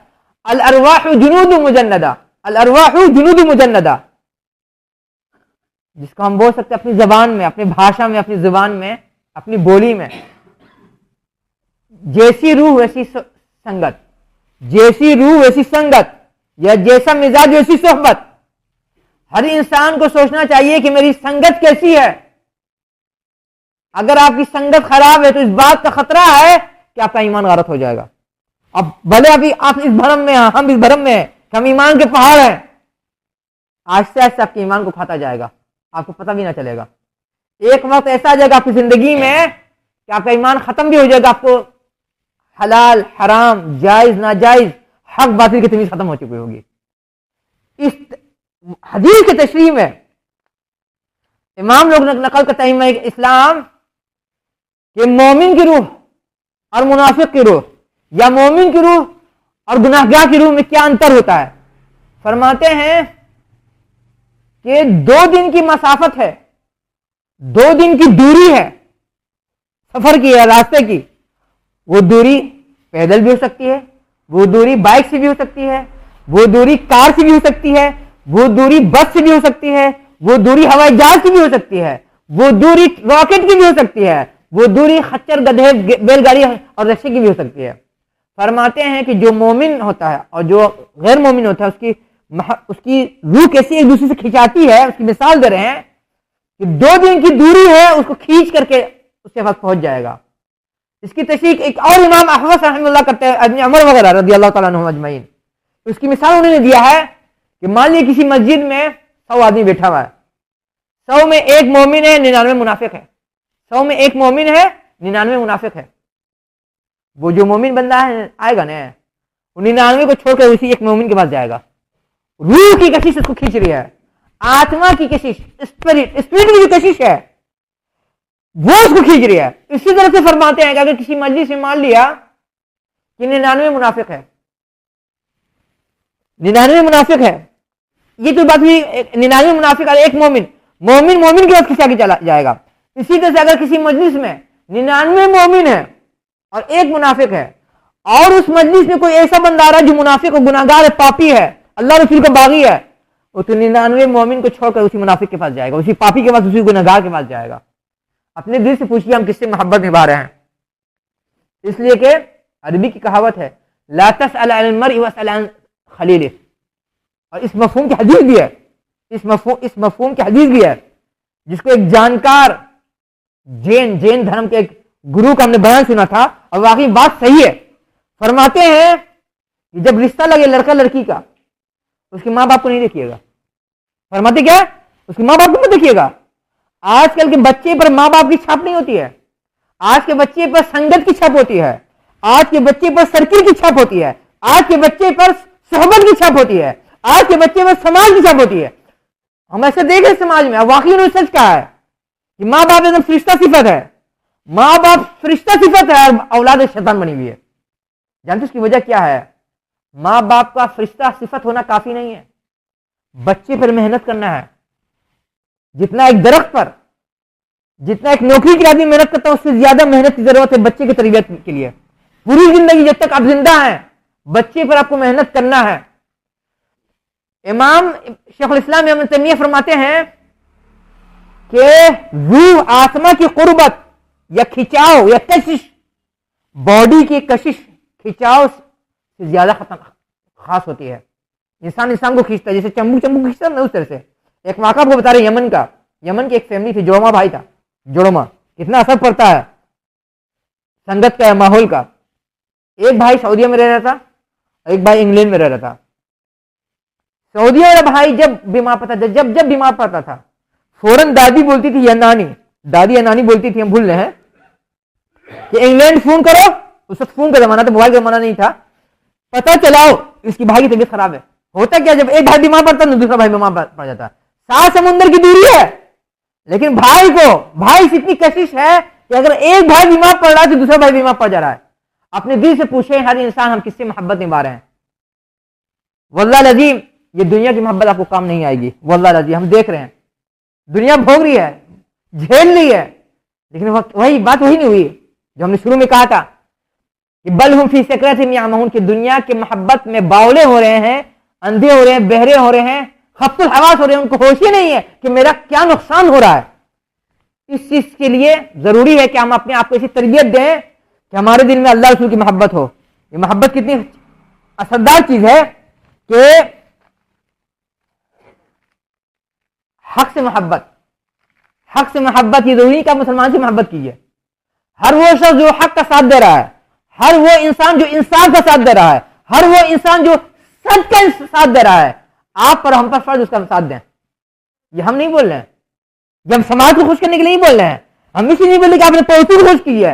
अल अरवाहु जुनूद मुजन्नदा, अल अरवाहु जुनूद मुजन्नदा, जिसको हम बोल सकते हैं अपनी जबान में, अपनी भाषा में, अपनी जुबान में, अपनी बोली में, जैसी रूह वैसी संगत, जैसी रूह वैसी संगत, या जैसा मिजाज वैसी सोहबत। हर इंसान को सोचना चाहिए कि मेरी संगत कैसी है। अगर आपकी संगत खराब है तो इस बात का खतरा है कि आपका ईमान गारत हो जाएगा। अब भले अभी आप इस भरम में हैं, हम इस भरम में हैं कि हम ईमान के पहाड़ हैं, आहिस्ते आहिस्ते आपके ईमान को खाता जाएगा, आपको पता भी ना चलेगा। एक वक्त ऐसा आ जाएगा आपकी जिंदगी में कि आपका ईमान खत्म भी हो जाएगा, आपको हलाल हराम जायज नाजायज हक बातिल की तमीज खत्म हो चुकी होगी। इस हदीस की तशरीह में इमाम लोग नकल करते हैं इस्लाम कि मोमिन की रूह और मुनाफिक की रूह, या मोमिन की रूह और गुनाहगार की रूह में क्या अंतर होता है। फरमाते हैं कि 2 दिन की मसाफत है, 2 दिन की दूरी है, सफर की है, रास्ते की। वो दूरी पैदल भी हो सकती है, वो दूरी बाइक से भी हो सकती है, वो दूरी कार से भी हो सकती है, वो दूरी बस से भी हो सकती है, वो दूरी हवाई जहाज की भी हो सकती है, वो दूरी रॉकेट की भी हो सकती है, वो दूरी खच्चर गधे बैलगाड़ी और रस्सी की भी हो सकती है। फरमाते हैं कि जो मोमिन होता है और जो गैर मोमिन होता है उसकी रूह कैसी एक दूसरे से खिंचाती है, उसकी मिसाल दे रहे हैं कि 2 दिन की दूरी है, उसको खींच करके उसके पास पहुंच जाएगा। इसकी तशरीह एक और इमाम अहमद रहमतुल्लाह करते हैं, इब्न उमर वगैरह रज़ी अल्लाह तआला अन्हुम अजमईन। उसकी मिसाल उन्होंने दिया है कि मान लीजिए किसी मस्जिद में 100 आदमी बैठा हुआ है, 100 में 1 मोमिन है, 99 मुनाफिक है। 100 में 1 मोमिन है, 99 मुनाफिक है। वो जो मोमिन बंदा है आएगा ना, वो 99 को छोड़कर उसी 1 मोमिन के पास जाएगा। रूह की कशिश उसको खींच रही है, आत्मा की कशिश, स्पिरिट की जो कशिश है वो उसको खींच रही है। इसी तरह से फरमाते हैं कि अगर किसी मस्जिद में मान लिया कि 99 मुनाफिक है, 99 मुनाफिक है, ये तो बात हुई 99 मुनाफिक और 1 मोमिन के पास खिंचा के चला जाएगा। इसी तरह से अगर किसी मजलिस में 99 मोमिन है और 1 मुनाफिक है, और उस मजलिस में कोई ऐसा बंदा आ रहा है जो मुनाफिक और गुनाहगार है, पापी है, अल्लाह रसूल का बागी है, वो तो 99 मोमिन को छोड़कर उसी मुनाफिक के पास जाएगा, उसी पापी के पास, उसी गुनाहगार के पास जाएगा। अपने दिल से पूछिए हम किससे मोहब्बत निभा रहे हैं। इसलिए कि अरबी की कहावत है, ला तसअल अनिल मर्इ वस्अल अन खलीलिह, और इस मफहूम की हदीस भी है, इस मफहूम की हदीस भी है, जिसको एक जानकार जैन धर्म के एक गुरु का हमने बयान सुना था और वाकई बात सही है। फरमाते हैं कि जब रिश्ता लगे लड़का लड़की का, उसके माँ बाप को नहीं देखिएगा। फरमाते क्या, उसके माँ बाप को मत देखिएगा। आजकल के बच्चे पर माँ बाप की छाप नहीं होती है, आज के बच्चे पर संगत की छाप होती है, आज के बच्चे पर सर्किल की छाप होती है, आज के बच्चे पर सोहबत की छाप होती है, आज के बच्चे पर समाज की छाप होती है। हम ऐसे देख रहे समाज में, वाकई उन्होंने सच कहा है कि माँ बाप एकदम फरिश्ता सिफत है, माँ बाप फरिश्ता सिफत है और औलाद शैतान बनी हुई है। जानते उसकी वजह क्या है? माँ बाप का फरिश्ता सिफत होना काफी नहीं है, बच्चे पर मेहनत करना है। जितना एक दरख्त पर, जितना एक नौकरी के आदमी मेहनत करता है, उससे ज्यादा मेहनत की जरूरत है बच्चे की तरबियत के लिए। पूरी जिंदगी जब तक आप जिंदा हैं, बच्चे पर आपको मेहनत करना है। इमाम शेखुल इस्लाम इब्न तैमिय्या फरमाते हैं कि रूह आत्मा की कुर्बत या खिंचाव या कशिश, बॉडी की कशिश खिंचाव से ज्यादा खास होती है। इंसान को खींचता है, जैसे चंबू खींचता है ना, उस तरह से। एक वाक़ा को बता रहे यमन का, यमन की एक फैमिली थी, जोड़मा भाई था। जोड़मा कितना असर पड़ता है संगत का, माहौल का। एक भाई सऊदीया में रह रहा था, एक भाई इंग्लैंड में रह रहा था। सऊदीया वाला भाई जब बीमार पड़ता था, जब बीमार पड़ता था, फौरन दादी बोलती थी या नानी, दादी या नानी बोलती थी, हम भूल रहे हैं, कि इंग्लैंड फोन करो। उस वक्त फोन का जमाना था, मोबाइल का जमाना नहीं था। पता चलाओ इसकी भाई की तबीयत खराब है। होता क्या, जब एक भाई बीमार पड़ता है दूसरा भाई बीमार पड़ जाता। 7 समुंदर की दूरी है, लेकिन भाई से इतनी कशिश है कि अगर एक भाई बीमार पड़ रहा है तो दूसरा भाई बीमार पड़ जा रहा है। अपने दिल से पूछे हर इंसान हम किससे मोहब्बत निभा रहे हैं। वल्लाह लजीम, ये दुनिया की मोहब्बत आपको काम नहीं आएगी। वल्लाह लजीम, हम देख रहे हैं दुनिया भोग रही है, झेल रही है, लेकिन वही बात वही नहीं हुई जो हमने शुरू में कहा था कि बल हुम फी सकरतिहिम यामहून, कि दुनिया के मोहब्बत में बावले हो रहे हैं, अंधे हो रहे हैं, बहरे हो रहे हैं, खफ्तुल हवास हो रहे हैं, उनको होश ही नहीं है कि मेरा क्या नुकसान हो रहा है। इस चीज के लिए जरूरी है कि हम अपने आप को ऐसी तरबियत दें कि हमारे दिल में अल्लाह रसूल की मोहब्बत हो। ये मोहब्बत कितनी असरदार चीज है कि हक से मोहब्बत, हक से मोहब्बत, ये जरूरी का मुसलमान से मोहब्बत कीजिए। हर वो शख्स जो हक का साथ दे रहा है, हर वो इंसान जो इंसाफ का साथ दे रहा है, हर वो इंसान जो सच का साथ दे रहा है, आप पर हम पर फर्ज उसका साथ दें। ये हम नहीं बोल रहे हैं, ये हम समाज को खुश करने के लिए नहीं बोल रहे हैं, हम इसलिए नहीं बोल रहे कि आपने पड़ोसी को खुश की है,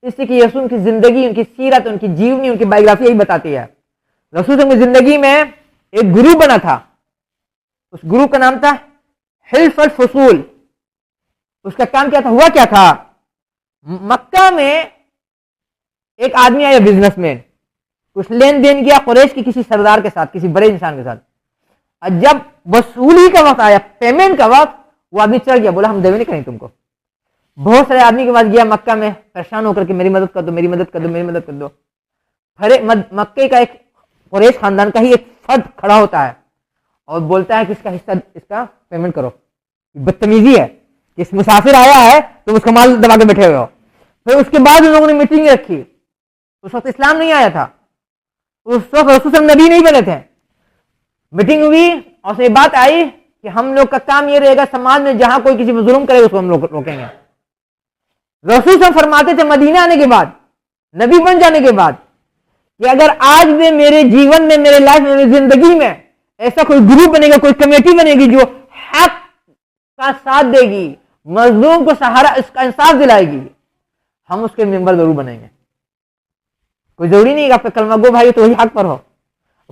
इसलिए कि रसूल की जिंदगी, उनकी सीरत, उनकी जीवनी, उनकी बायोग्राफी यही बताती है। रसूल की जिंदगी में एक गुरु बना था, उस गुरु का नाम था हिल्फ अल फसूल। उसका काम क्या था, हुआ क्या था, मक्का में एक आदमी आया बिजनेसमैन, कुछ लेन देन किया कुरैश के किसी सरदार के साथ, किसी बड़े इंसान के साथ। और जब वसूली का वक्त आया, पेमेंट का वक्त, वो आदमी चढ़ गया, बोला हम देवे नहीं करेंगे तुमको। बहुत सारे आदमी के पास गया मक्का में परेशान होकर के मेरी मदद कर दो, मेरी मदद कर दो, मेरी मदद कर दो। फिर मक्के का एक कुरैश खानदान का ही एक फर्द खड़ा होता है और बोलता है कि इसका हिस्सा, इसका पेमेंट करो। बदतमीजी है कि इस मुसाफिर आया है तुम उसका माल दबा के बैठे हुए हो। फिर उसके बाद उन लोगों ने मीटिंग रखी। उस वक्त इस्लाम नहीं आया था, उस वक्त रसूल नबी नहीं बने थे। मीटिंग हुई और उसमें बात आई कि हम लोग का काम ये रहेगा, समाज में जहां कोई किसी पर जुल्म करे उसको हम लोग रोकेंगे। रसूल फरमाते थे मदीना आने के बाद, नबी बन जाने के बाद, कि अगर आज में मेरे जीवन में, मेरे लाइफ में, मेरी जिंदगी में ऐसा कोई ग्रुप बनेगा, कोई कमेटी बनेगी जो हक का साथ देगी, मजलूम को सहारा, इसका इंसाफ दिलाएगी, हम उसके मेंबर जरूर बनेंगे। कोई जरूरी नहीं है आपका कलमा गो भाई तो वही हक पर हो,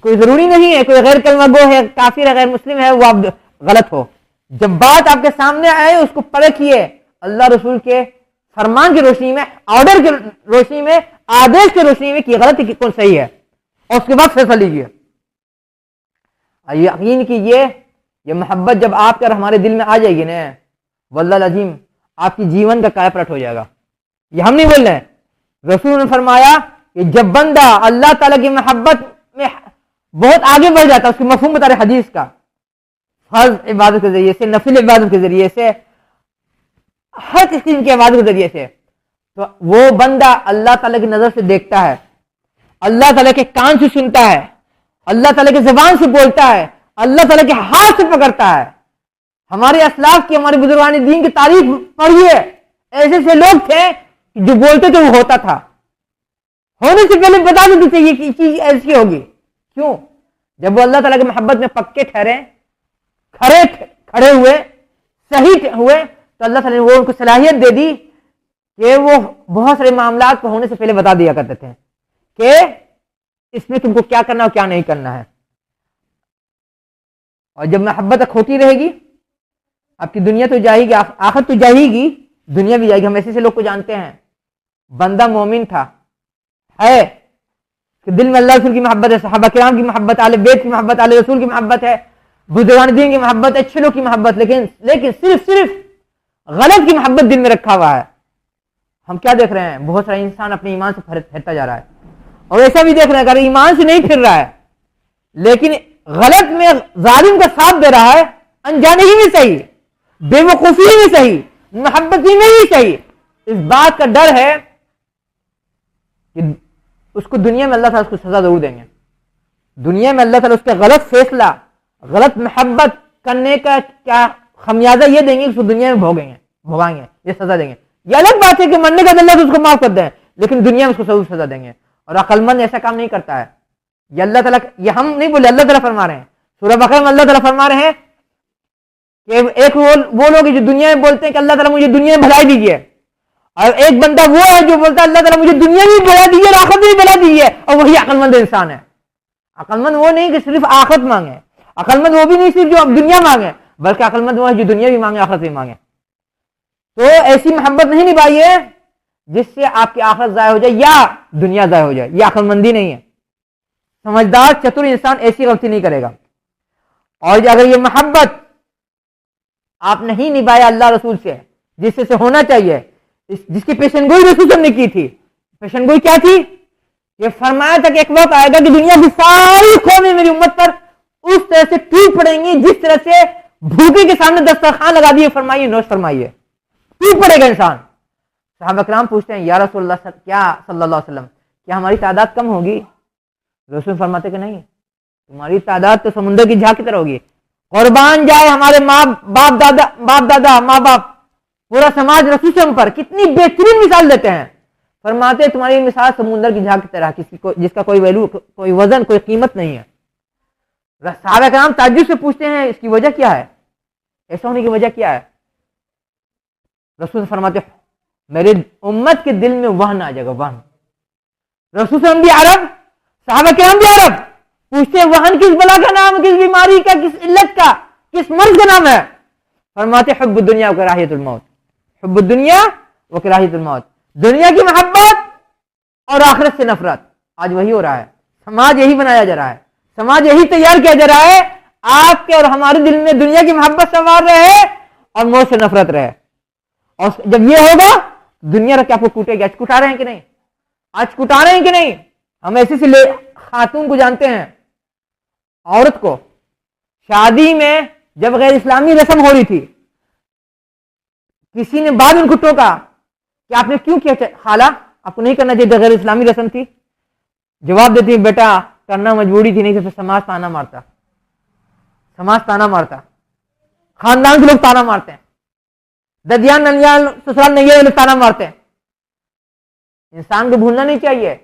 कोई जरूरी नहीं है कोई गैर कलमा गो है, काफिर है, गैर मुस्लिम है, वो आप गलत हो। जब बात आपके सामने आए उसको परखिए, अल्लाह रसूल के फरमान की रोशनी में, ऑर्डर की रोशनी में, आदेश की रोशनी में कि गलत कौन सही है, और उसके बाद फैसला लीजिए। यकीन कीजिए ये मोहब्बत जब आपके और हमारे दिल में आ जाएगी ना, वल्लाह अजीम आपकी जीवन का काया पलट हो जाएगा। ये हम नहीं बोल रहे हैं, रसूल ने फरमाया कि जब बंदा अल्लाह ताला की मोहब्बत में बहुत आगे बढ़ जाता है, उसकी मफहूम बता रहे हदीस का, फर्ज इबादत के जरिए से, नफिल इबादत के जरिए से, हर किस्म की इबादत के जरिए से, तो वो बंदा अल्लाह ताला की नजर से देखता है, अल्लाह ताला के कान से सुनता है, अल्लाह ताला की जुबान से बोलता है, अल्लाह ताला के हाथ से पकड़ता है। हमारे असलाफ की, हमारे बुजुर्गान दीन की तारीफ पढ़िए, ऐसे ऐसे लोग थे जो बोलते थे वो होता था, होने से पहले बता देते थे ये चीज ऐसी होगी। क्यों? जब वो अल्लाह ताला की मोहब्बत में पक्के ठहरे, खड़े हुए, सही हुए, तो अल्लाह ताला ने वो उनको सलाहियत दे दी कि वो बहुत सारे मामलात को होने से पहले बता दिया करते थे कि इसमें तुमको क्या करना और क्या नहीं करना है। और जब मोहब्बत खोती रहेगी, आपकी दुनिया तो जाएगी, आखिरत तो जाएगी, दुनिया भी जाएगी। हम ऐसे लोग को जानते हैं, बंदा मोमिन था, है कि दिल में अल्लाह रसूल की मोहब्बत है, सहाबा किराम की मोहब्बत, आले बैत की मोहब्बत, आले रसूल की मोहब्बत है, बुजुर्गान दीन की मोहब्बत, अच्छे लोग की मोहब्बत, लेकिन सिर्फ गलत की मोहब्बत दिल में रखा हुआ है। हम क्या देख रहे हैं, बहुत सारा इंसान अपने ईमान से फिरता जा रहा है, और ऐसा भी देख रहे हैं अगर ईमान से नहीं फिर रहा है लेकिन गलत में जालिम का साथ दे रहा है, अनजाने ही में सही, बेवकूफी में सही, मोहब्बत ही में ही सही, इस बात का डर है कि उसको दुनिया में अल्लाह ताला उसको सजा जरूर देंगे। दुनिया में अल्लाह ताला उसका गलत फैसला, गलत मोहब्बत करने का क्या खमियाजा ये देंगे, उसको दुनिया में भोगाएंगे, ये सजा देंगे। ये अलग बात है कि मरने का अल्लाह तो उसको माफ कर दें, लेकिन दुनिया में उसको जरूर सजा देंगे। और अक्लमंद ऐसा काम नहीं करता है। ये अल्लाह ताला, ये हम नहीं बोले, अल्लाह ताला फरमा रहे हैं, सूरह बकरा में अल्लाह ताला फरमा रहे हैं कि एक वो लोग जो दुनिया में बोलते हैं कि अल्लाह ताला मुझे दुनिया में भलाई दीजिए, और एक बंदा वो है जो बोलता है अल्लाह ताला मुझे दुनिया में भला दीजिए और आखिरत में भला दीजिए, और वही अक्लमंद इंसान है। अक्लमंद वो नहीं कि सिर्फ आखिरत मांगे, अक्लमंद वो भी नहीं सिर्फ जो दुनिया मांगे, बल्कि अक्लमंद वो है जो दुनिया भी मांगे, आखिरत भी मांगे। तो ऐसी मोहब्बत नहीं निभाइए जिससे आपकी आखिरत जाया हो जाए या दुनिया जाया हो जाए, यह अक्लमंदी नहीं है। समझदार चतुर इंसान ऐसी गलती नहीं करेगा। और अगर ये मोहब्बत आप नहीं निभाया अल्लाह रसूल से जिससे होना चाहिए, जिसकी पेशनगोई रसूल ने की थी, पेशनगोई क्या थी? ये फरमाया था कि एक वक्त आएगा कि दुनिया की सारी कौमें मेरी उम्मत पर उस तरह से टूट पड़ेंगी जिस तरह से भूखे के सामने दस्तरखान लगा दिए, फरमाइए नोश फरमाइए, टूट पड़ेगा इंसान। साहबा किराम पूछते हैं या रसूलल्लाह क्या सल्लल्लाहु अलैहि वसल्लम, क्या हमारी तादाद कम होगी? रसूल फरमाते कि नहीं, तुम्हारी तादाद तो समुद्र की झाग की तरह होगी। कुर्बान जाए हमारे बाप दादा माँ बाप, पूरा समाज रसूल से हम पर कितनी बेहतरीन मिसाल देते हैं। फरमाते तुम्हारी मिसाल समुद्र की झाग की तरह, किसी को जिसका कोई वैल्यू, कोई वजन, कोई कीमत नहीं है। सहाबा किराम ताज्जुब से पूछते हैं इसकी वजह क्या है, ऐसा होने की वजह क्या है? रसूल फरमाते मेरे उम्मत के दिल में वहन आ जाएगा, वहन। रसूल भी अरब, सहाबा किराम भी अरब, पूछते हैं वहन किस बला का नाम, किस बीमारी का, किस इल्लत का, किस मर्ज का नाम है? फरमाते हुब्बुद दुनिया व कराहियतुल मौत, हुब्बुद दुनिया व कराहियतुल मौत, दुनिया की मोहब्बत और आखिरत से नफरत। आज वही हो रहा है, समाज यही बनाया जा रहा है, समाज यही तैयार किया जा रहा है, आपके और हमारे दिल में दुनिया की मोहब्बत सवार रहे और मौत से नफरत रहे। और जब ये होगा दुनिया रख के आपको कूटेगी। आज कुटा रहे हैं कि नहीं? आज कुटा रहे हैं कि नहीं? हम ऐसे से ले खातून को जानते हैं, औरत को शादी में जब गैर इस्लामी रस्म हो रही थी, किसी ने बाद में उनको टोका कि आपने क्यों किया? खाला आपको नहीं करना चाहिए, गैर इस्लामी रस्म थी। जवाब देती बेटा करना मजबूरी थी, नहीं तो फिर समाज ताना मारता, समाज ताना मारता, खानदान के लोग ताना मारते हैं, ददियान ननियाल ससुराल नैया लोग ताना मारते हैं। इंसान को भूलना नहीं चाहिए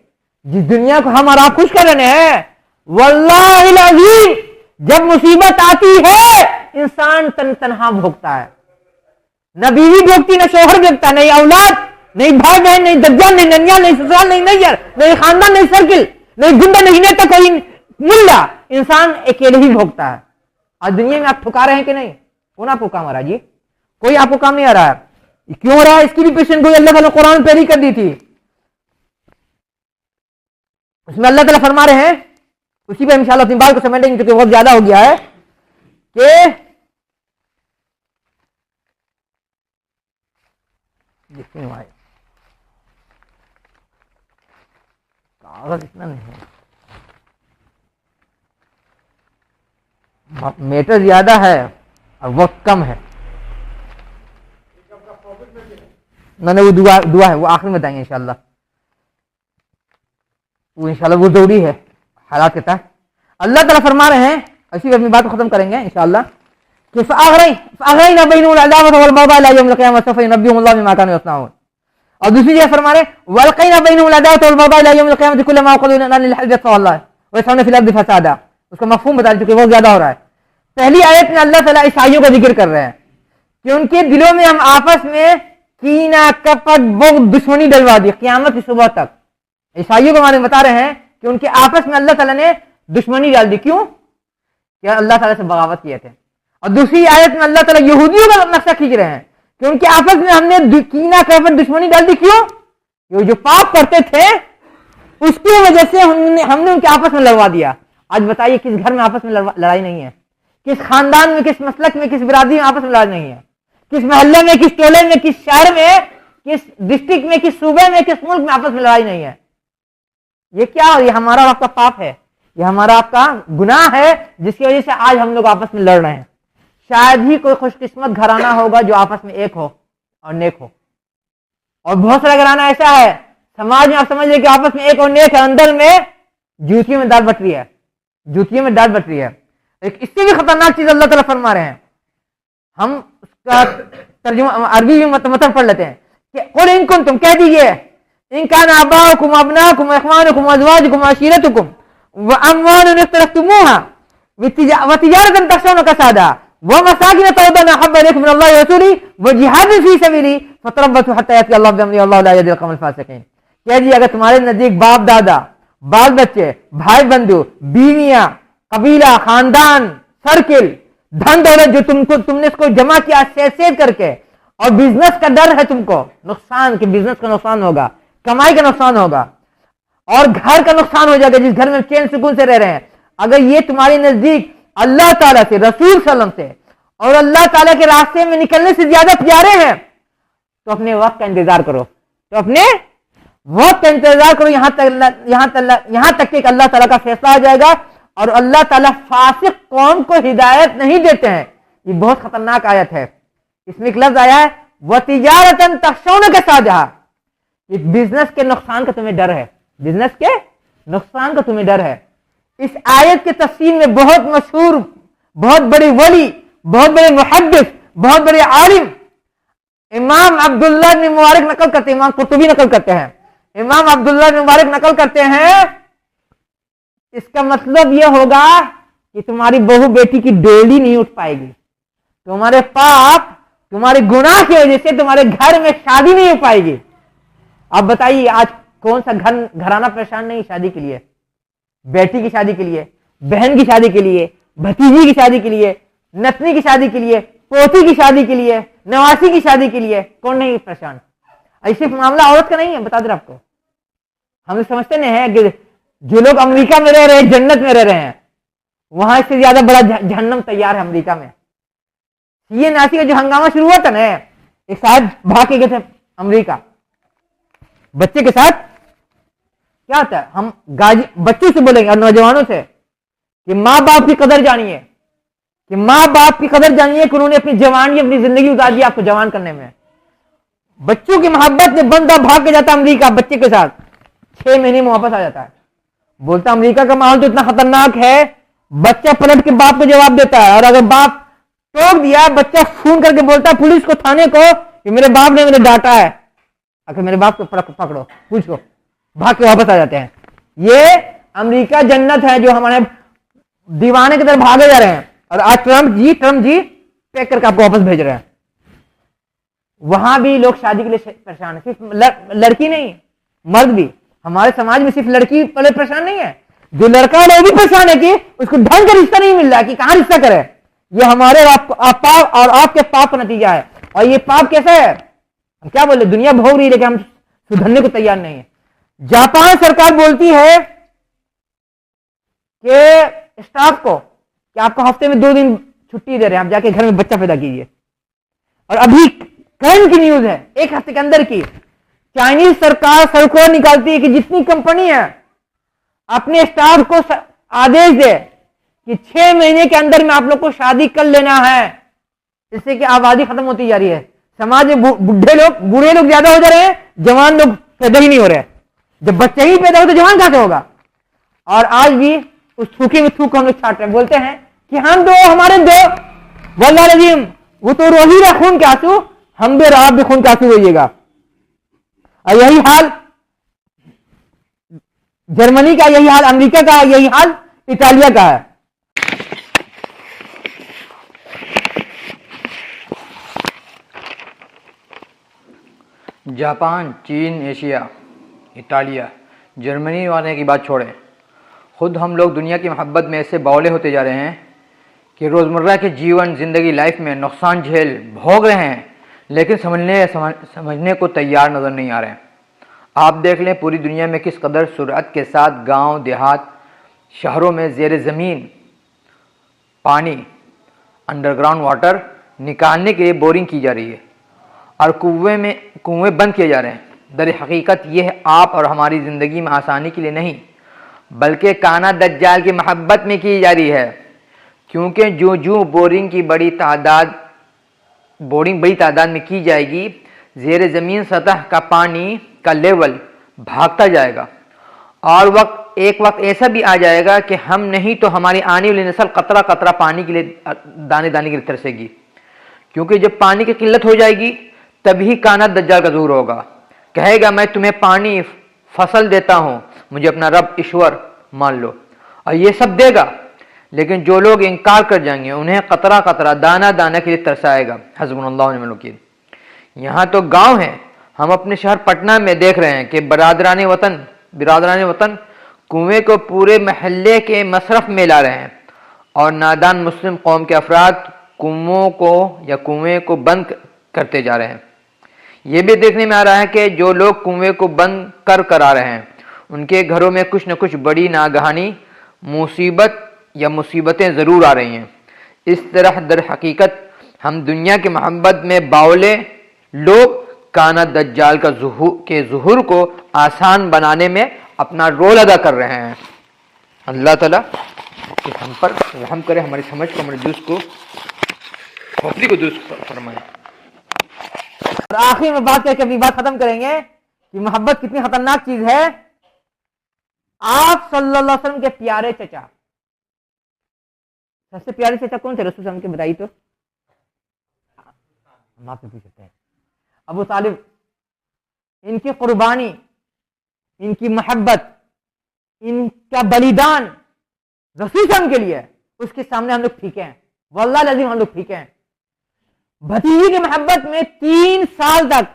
जिस दुनिया को हम और आप खुश कर रहे हैं। वल्लाहिल अज़ीम जब मुसीबत आती है इंसान तन्हा भोगता है, न बीवी भोगती, न शोहर भोगता, नहीं औलाद, नहीं भाई बहन, नहीं दज्जाल, नहीं ननियाल, नहीं ससुराल, नहीं नैयर, नहीं खानदान, नहीं सर्किल, नहीं गुंडा, नहीं नेता, कोई मुल्ला, इंसान अकेले ही भोगता है। आज दुनिया में आप ठुका रहे हैं कि नहीं? कौन आपको काम आ रहा है जी? कोई आपको काम नहीं आ रहा है। क्यों हो रहा है? इसकी भी पेशेंट कोई अल्लाह ताला कुरान पैरी कर दी थी, उसमें अल्लाह ताला फरमा रहे हैं, उसी पे इंशाल्लाह अपनी बात को समेटेंगे क्योंकि बहुत ज्यादा हो गया है कि कागज इतना नहीं है, मेटर ज्यादा है और वक्त कम है। मैंने वो दुआ है वो आखिर में बताएंगे इंशाल्लाह, वो इंशाल्लाह वो जरूरी है हालात के तहत। अल्लाह ताला फरमा रहे हैं, इसी अपनी बात को खत्म करेंगे इंशाल्लाह कि फ़अग़रैना बैनहुल अदावत वल बग़दा इला यौमिल क़ियामह सौफ़ युनब्बिहुहुमुल्लाहु बिमा कानू यस्नऊन। और दूसरी जगह फरमा रहे वलक़ैना बैनहुल अदावत वल बग़दा इला यौमिल क़ियामति कुल्लमा क़दू लिल हज़्ज़ति फ़अल्लाह व यस्अऊना फ़िल अर्दि फ़सादा। उसका मफ़हूम बता चुके, बहुत ज्यादा हो रहा है। पहली आयत में अल्लाह ताला ईसाइयों का जिक्र कर रहे हैं कि उनके दिलों में हम आपस में कीना, कपट, बुग़्ज़, दुश्मनी डलवा दी क़यामत की सुबह तक। ईसाइयों के बारे में बता रहे हैं कि उनके आपस में अल्लाह ताला ने दुश्मनी डाल दी। क्यों? क्या अल्लाह ताला से बगावत किए थे। और दूसरी आयत में अल्लाह ताला यहूदियों का नक्शा खींच रहे हैं कि उनके आपस में हमने कीना, कपट, दुश्मनी डाल दी। क्यों? ये जो पाप करते थे उसकी वजह से हमने उनके आपस में लड़वा दिया। आज बताइए किस घर में आपस में लड़ाई नहीं है? किस खानदान में, किस मसलक में, किस बिरादरी में आपस में लड़ाई नहीं है? किस मोहल्ले में, किस टोले में, किस शहर में, किस डिस्ट्रिक्ट में, किस सूबे में, किस मुल्क में आपस में लड़ाई नहीं है? ये क्या? ये हमारा आपका पाप है, ये हमारा आपका गुनाह है जिसकी वजह से आज हम लोग आपस में लड़ रहे हैं। शायद ही कोई खुशकिस्मत घराना होगा जो आपस में एक हो और नेक हो। और बहुत सारा घराना ऐसा है समाज में, आप समझ लीजिए कि आपस में एक और नेक है, अंदर में जूतियों में दाल बट रही है, जूतियों में दाल बट रही है। एक इससे भी खतरनाक चीज अल्लाह ताला फरमा रहे हैं, हम उसका तर्जुमा अरबी में मतलब पढ़ लेते हैं कि कुल इन कुंतुम, कह दीजिए इन कान आबाउकुम अबनाकुम इख्वानुकुम अज़वाजुकुम अशीरतुकुम व अमवालुन इख्तरफ्तुमूहा व तिजारतन तखशौना कसादा व मसाकिन तर्दौना अहब्ब इलैकुम मिनल्लाहि व रसूलिही व जिहादin फी सबीलिही फतरब्बसू हत्ता याती अल्लाहु बिअमरिही वल्लाहु ला यहदिल क़ौमल फ़ासिक़ीन। कह दीजिए अगर तुम्हारे नजदीक बाप दादा, बाल बच्चे, भाई बंधु, बीवियां, कबीला, खानदान, सर्किल, धन दौलत जो तुमने इसको जमा किया सेव करके, और बिजनेस का डर है तुमको नुकसान, कि बिजनेस का नुकसान होगा, कमाई का नुकसान होगा, और घर का नुकसान हो जाएगा, जिस घर में चैन सुकून से रह रहे हैं। अगर ये तुम्हारे नजदीक अल्लाह ताला से, रसूल सल्लम से और अल्लाह ताला के रास्ते में निकलने से ज्यादा प्यारे हैं, तो अपने वक्त का इंतजार करो, तो अपने वक्त का इंतजार करो, यहां तक कि अल्लाह ताला का फैसला आ जाएगा। और अल्लाह ताला फासिक कौम को हिदायत नहीं देते हैं। ये बहुत खतरनाक आयत है। इसमें एक लफ्ज आया है, वह तिजारतन तखशौन के साथ जहां, बिजनेस के नुकसान का तुम्हें डर है, बिजनेस के नुकसान का तुम्हें डर है। इस आयत के तफसीर में बहुत मशहूर, बहुत बड़े वली, बहुत बड़े मुहद्दिस, बहुत बड़े आलिम इमाम अब्दुल्लाह इब्न मुबारक नकल करते हैं, इमाम कुर्तुबी नकल करते हैं, इमाम अब्दुल्लाह इब्न मुबारक नकल करते हैं, इसका मतलब यह होगा कि तुम्हारी बहू बेटी की डोली नहीं उठ पाएगी, तुम्हारे पाप, तुम्हारे गुनाह की वजह से तुम्हारे घर में शादी नहीं हो पाएगी। अब बताइए आज कौन सा घराना परेशान नहीं शादी के लिए, बेटी की शादी के लिए, बहन की शादी के लिए, भतीजी की शादी के लिए, नतनी की शादी के लिए, पोती की शादी के लिए, नवासी की शादी के लिए, कौन नहीं परेशान। ऐसे मामला औरत का नहीं है, बता दे आपको। हम लोग समझते नहीं है कि जो लोग अमेरिका में रह रहे हैं, जन्नत में रह रहे हैं, वहां इससे ज्यादा बड़ा जहन्नम तैयार है अमेरिका में। ये नासी का जो हंगामा शुरू हुआ था ना, एक साथ भाग के गए थे अमेरिका बच्चे के साथ। क्या होता है, हम बच्चों से बोलेंगे और नौजवानों से कि माँ बाप की कदर जानिए, कि माँ बाप की कदर जानिए कि उन्होंने अपनी जवानी, अपनी जिंदगी उतार दी आपको जवान करने में। बच्चों की मोहब्बत में बंदा भाग के जाता अमेरिका बच्चे के साथ, 6 महीने में वापस आ जाता है, बोलता अमेरिका का माहौल तो इतना खतरनाक है। बच्चा पलट के बाप को जवाब देता है, और अगर बाप टोक दिया, बच्चा फोन करके बोलता है पुलिस को, थाने को, कि मेरे बाप ने मुझे डांटा है, अगर मेरे बाप को पकड़ो, पूछो, भाग के वापस आ जाते हैं। ये अमेरिका जन्नत है जो हमारे दीवाने की तरफ भागे जा रहे हैं। और आज ट्रम्प जी पैक करके आपको वापस भेज रहे हैं। वहां भी लोग शादी के लिए परेशान है, सिर्फ लड़की नहीं, मर्द भी। हमारे समाज में सिर्फ लड़की पहले परेशान नहीं है, जो लड़का है वो भी परेशान है कि उसको ढंग का रिश्ता नहीं मिल रहा, कि कहां रिश्ता करे। ये हमारे पाप और आपके पाप का नतीजा है। और ये पाप कैसा है, हम क्या बोले, दुनिया भोग रही है लेकिन हम सुधरने को तैयार नहीं है। जापान सरकार बोलती है कि स्टाफ को कि आपको हफ्ते में 2 दिन छुट्टी दे रहे हैं, आप जाके घर में बच्चा पैदा कीजिए। और अभी करंट की न्यूज है, 1 हफ्ते के अंदर की, चाइनीज सरकार सर्कुलर निकालती है कि जितनी कंपनी है अपने स्टाफ को आदेश दे कि 6 महीने के अंदर में आप लोग को शादी कर लेना है, इससे कि आबादी खत्म होती जा रही है। समाज में बूढ़े लोग ज्यादा हो जा रहे हैं, जवान लोग पैदा ही नहीं हो रहे। जब बच्चे ही पैदा हो तो जवान कहां से होगा। और आज भी उस थूके में थूक हम लोग छाट रहे हैं, बोलते हैं कि हम दो, हमारे दो, वल्लाह रजीम, वो तो रो ही रहा खून के आंसू, हम भी आप भी खून के आंसू रोइएगा। और यही हाल जर्मनी का, यही हाल अमेरिका का, यही हाल इटालिया का है। जापान, चीन, एशिया, इटालिया, जर्मनी वाले की बात छोड़ें, खुद हम लोग दुनिया की मोहब्बत में ऐसे बावले होते जा रहे हैं कि रोज़मर्रा के जीवन, ज़िंदगी, लाइफ में नुकसान झेल भोग रहे हैं, लेकिन समझने को तैयार नज़र नहीं आ रहे हैं। आप देख लें पूरी दुनिया में किस कदर सुरअत के साथ गांव, देहात, शहरों में ज़ेर ज़मीन पानी, अंडरग्राउंड वाटर निकालने के लिए बोरिंग की जा रही है और कुएं बंद किए जा रहे हैं। दर हकीकत यह है आप और हमारी ज़िंदगी में आसानी के लिए नहीं, बल्कि काना दज्जाल की मोहब्बत में की जा रही है। क्योंकि जो बोरिंग बड़ी तादाद में की जाएगी, ज़ेर ज़मीन सतह का पानी का लेवल भागता जाएगा और एक वक्त ऐसा भी आ जाएगा कि हम नहीं तो हमारी आने वाली नस्ल कतरा कतरा पानी के लिए, दाने दाने के लिए तरसेगी। क्योंकि जब पानी की किल्लत हो जाएगी तभी काना दज्जाल का ज़हूर होगा। कहेगा मैं तुम्हें पानी, फसल देता हूँ, मुझे अपना रब ईश्वर मान लो, और ये सब देगा। लेकिन जो लोग इनकार कर जाएंगे उन्हें कतरा कतरा, दाना दाना के लिए तरसाएगा। हस्बुनल्लाह व निअल वकील। यहाँ तो गांव है, हम अपने शहर पटना में देख रहे हैं कि बिरादरान वतन कुएं को पूरे महल्ले के मसरफ में ला रहे हैं और नादान मुस्लिम कौम के अफराद कुएं को बंद करते जा रहे हैं। ये भी देखने में आ रहा है कि जो लोग कुएं को बंद कर आ रहे हैं उनके घरों में कुछ न कुछ बड़ी नागहानी मुसीबत या मुसीबतें ज़रूर आ रही हैं। इस तरह दर हकीकत हम दुनिया की मोहब्बत में बावले लोग काना दज्जाल का ज़ुहूर को आसान बनाने में अपना रोल अदा कर रहे हैं। अल्लाह ताला कि हम पर रहम करे, हमारी समझ को, हमारे दुरुस्त को, खोपड़ी को दुरुस्त फरमाए। और आखिर में बात करके अपनी बात खत्म करेंगे कि मोहब्बत कितनी खतरनाक चीज है। आप सल्लल्लाहु अलैहि वसल्लम के प्यारे चचा, सबसे प्यारे चचा कौन थे रसूल सल्लल्लाहु अलैहि वसल्लम के, बताइए तो। हम आपसे पूछ सकते हैं, अबू तालिब, इनकी कुर्बानी, इनकी मोहब्बत, इनका बलिदान रसूल सल्लल्लाहु अलैहि वसल्लम के लिए, उसके सामने हम लोग फीके हैं। वल्लाह लजीम हम लोग फीके हैं। भतीजी की मोहब्बत में 3 साल तक,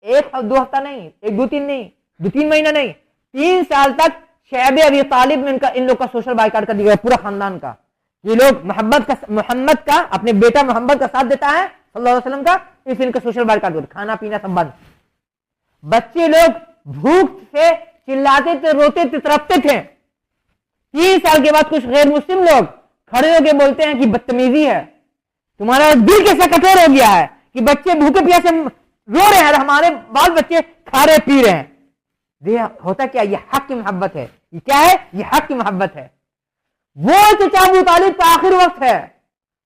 1-2 हफ्ता नहीं, 1-2-3 नहीं, 2-3 महीना नहीं, 3 साल तक शैब अबी तालिब में इन लोग का सोशल बाइकाट कर दिया गया, पूरा खानदान का। ये लोग मोहम्मद का, अपने बेटा मोहम्मद का साथ देता है सल्लल्लाहु अलैहि वसल्लम का, इस इनका सोशल बाइकाट कर, खाना पीना सब बंद। बच्चे लोग भूख से चिल्लाते थे, रोते थे, तड़पते थे। 3 साल के बाद कुछ गैर मुस्लिम लोग खड़े होकर बोलते हैं कि बदतमीजी है, तुम्हारा दिल कैसा कठोर हो गया है कि बच्चे भूखे प्यासे रो रहे हैं, हमारे बाल बच्चे खा रहे पी रहे हैं। ये होता क्या, ये हक की मोहब्बत है। ये क्या है, ये हक की मोहब्बत है। वो चचा अबू तालिब का आखिर वक्त है,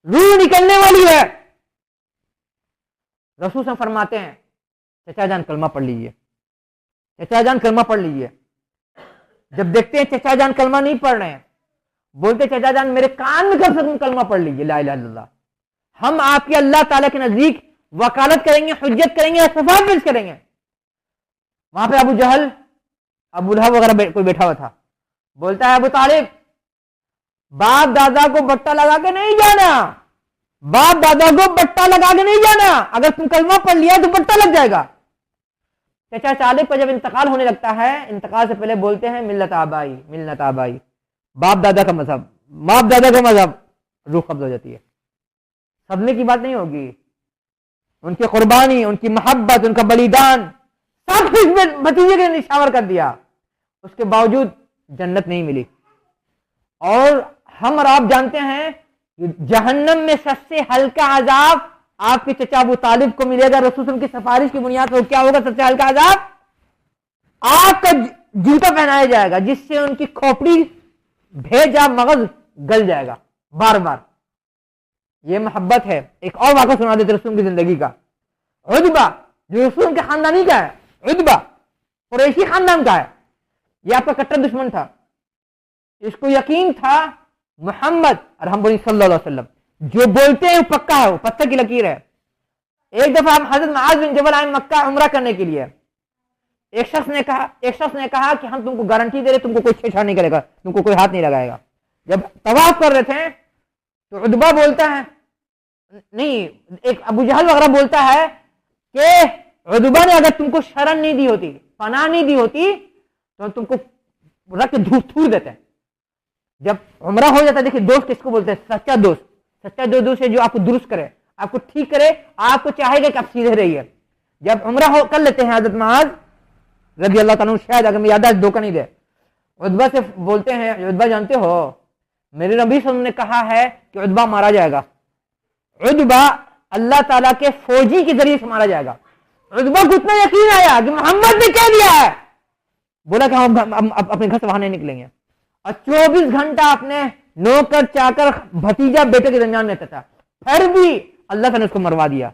रूह निकलने वाली है। रसूल से फरमाते हैं, चचा जान कलमा पढ़ लीजिए, चचा जान कलमा पढ़ लीजिए। जब देखते हैं चचा जान कलमा नहीं पढ़ रहे हैं, बोलते चचा जान मेरे कान में कम से कम कलमा पढ़ लीजिए, ला इलाहा इल्लल्लाह। हम आपके अल्लाह ताला के नजदीक वकालत करेंगे, हुज्जत करेंगे, सफाई पेश करेंगे। वहां पे अबू जहल, अबू लहब वगैरह कोई बैठा हुआ था। बोलता है अबू तालिब, बाप दादा को बट्टा लगा के नहीं जाना, बाप दादा को बट्टा लगा के नहीं जाना, अगर तुम कलमा पढ़ लिया तो बट्टा लग जाएगा। चचा तालिब का जब इंतकाल होने लगता है, इंतकाल से पहले बोलते हैं मिल्लत आबाई, मिल्लत आबाई, बाप दादा का मजहब, बाप दादा का मजहब। रूह कब्ज हो जाती है। सदमे की बात नहीं होगी, उनकी कुर्बानी, उनकी मोहब्बत, उनका बलिदान, सब कुछ भतीजे ने निशावर कर दिया, उसके बावजूद जन्नत नहीं मिली। और हम और आप जानते हैं जहन्नम में सबसे हल्का अजाब आपके चचा अबू तालिब को मिलेगा। रसूल की सिफारिश की बुनियाद पर क्या होगा सबसे हल्का अजाब? आपका जूता पहनाया जाएगा जिससे उनकी खोपड़ी, भेजा, मगज गल जाएगा बार बार। ये मोहब्बत है। एक और वाक़ा सुना देते रसूल की जिंदगी का। उद्बा जो रसूल के खानदानी का है, उद्बा कुरैशी खानदान का है, ये आपका कट्टर दुश्मन था। इसको यकीन था मोहम्मद और हम बोली सल्लल्लाहु अलैहि वसल्लम जो बोलते हैं वो पक्का है, वो पत्थर की लकीर है। एक दफा हम हजरत मुआज़ बिन जबल आए मक्का उम्रा करने के लिए। एक शख्स ने कहा कि हम तुमको गारंटी दे रहे, तुमको कोई छेड़छाड़ नहीं करेगा, तुमको कोई हाथ नहीं लगाएगा। जब तवाफ कर रहे थे तो उद्बा बोलता है, नहीं, एक अबू जहल वगैरह बोलता है कि उद्बा ने अगर तुमको शरण नहीं दी होती, पनाह नहीं दी होती, तो तुमको रख के थूर देते हैं। जब उम्रा हो जाता है, देखिए दोस्त किसको बोलते हैं? सच्चा दोस्त। सच्चा दोस्त है जो आपको दुरुस्त करे, आपको ठीक करे, आपको चाहेगा कि आप सीधे रहिए। जब उम्रा कर लेते हैं हजरत मुआज़ रज़ी अल्लाह ताला, शायद अगर मैं याददाश्त धोखा नहीं दे, उद्बा से बोलते हैं, उद्बा जानते हो मेरे नबी सल्लल्लाहु अलैहि वसल्लम ने कहा है कि उद्बा मारा जाएगा, उद्बा अल्लाह ताला के फौजी के जरिए से मारा जाएगा। उद्बा को इतना यकीन आया कि मोहम्मद ने कह दिया है, बोला कि हम अपने घर से बाहर नहीं निकलेंगे। और 24 घंटा अपने नौकर चाकर भतीजा बेटे के दरमियान रहता था, फिर भी अल्लाह ताला ने उसको मरवा दिया।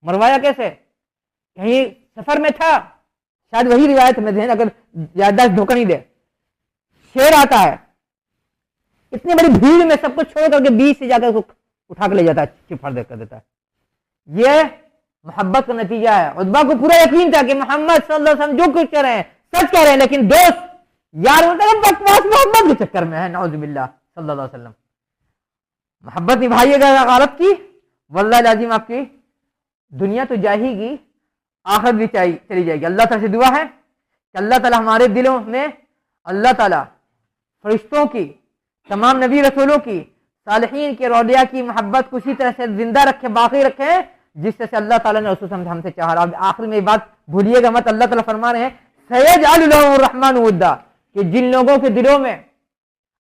मरवाया कैसे? कहीं सफर में था, शायद वही रिवायत में ध्यान, अगर याददाश्त धोखा नहीं दे, शेर आता है, इतनी बड़ी भीड़ में सबको छोड़ करके बीच से जाकर उसको उठा कर ले जाता है, चिफाड़ कर देता है। यह मोहब्बत का नतीजा है। उद्बा को पूरा यकीन था कि मोहम्मद सल्लल्लाहु अलैहि वसल्लम जो कुछ कह रहे हैं सच कह रहे हैं, लेकिन दोस्त यार बोलते हैं बकवास मोहम्मद के चक्कर में है, नौजुबिल्लाह सल्लल्लाहु अलैहि वसल्लम। मोहब्बत निभाइएगा गलत की, वल्लाह लाजिम आपकी दुनिया तो जाएगी, आखिरत भी चली जाएगी। अल्लाह ताला से दुआ है कि अल्लाह ताला हमारे दिलों में, अल्लाह ताला फरिश्तों की, तमाम नबी रसूलों की, सालिहीन के, रौलिया की मोहब्बत को उसी तरह से जिंदा रखे, बाकी रखे जिस तरह से अल्लाह ताला ने रसूल हमसे चाहा। आखिर में बात भूलिएगा मत, अल्लाह ताला फरमा रहे हैं सयजअलु लहुमुर रहमानु वुद्दा, कि जिन लोगों के दिलों में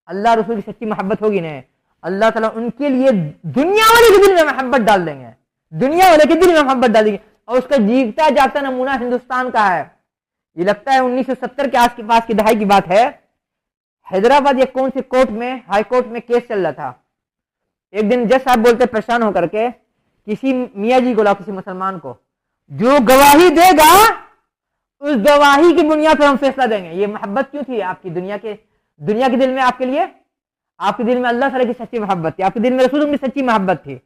अल्लाह रसूल की सच्ची मोहब्बत होगी ना, अल्लाह ताला उनके लिए दुनिया वाले के दिल में मोहब्बत डाल देंगे, दुनिया वाले के दिल में मोहब्बत डाल देंगे। और उसका जीता जागता नमूना हिंदुस्तान का है। ये लगता है 1970 के आस की दहाई की बात है। हैदराबाद या कौन से कोर्ट में, हाई कोर्ट में केस चल रहा था। एक दिन जज साहब बोलते परेशान होकर के, किसी मियाँ जी को लाओ, किसी मुसलमान को, जो गवाही देगा उस गवाही की बुनियाद पर हम फैसला देंगे। ये मोहब्बत क्यों थी आपकी दुनिया के दिल में? आपके लिए, आपके दिल में अल्लाह ताला की सच्ची मोहब्बत थी, आपके दिल में रसूल की सच्ची मोहब्बत थी।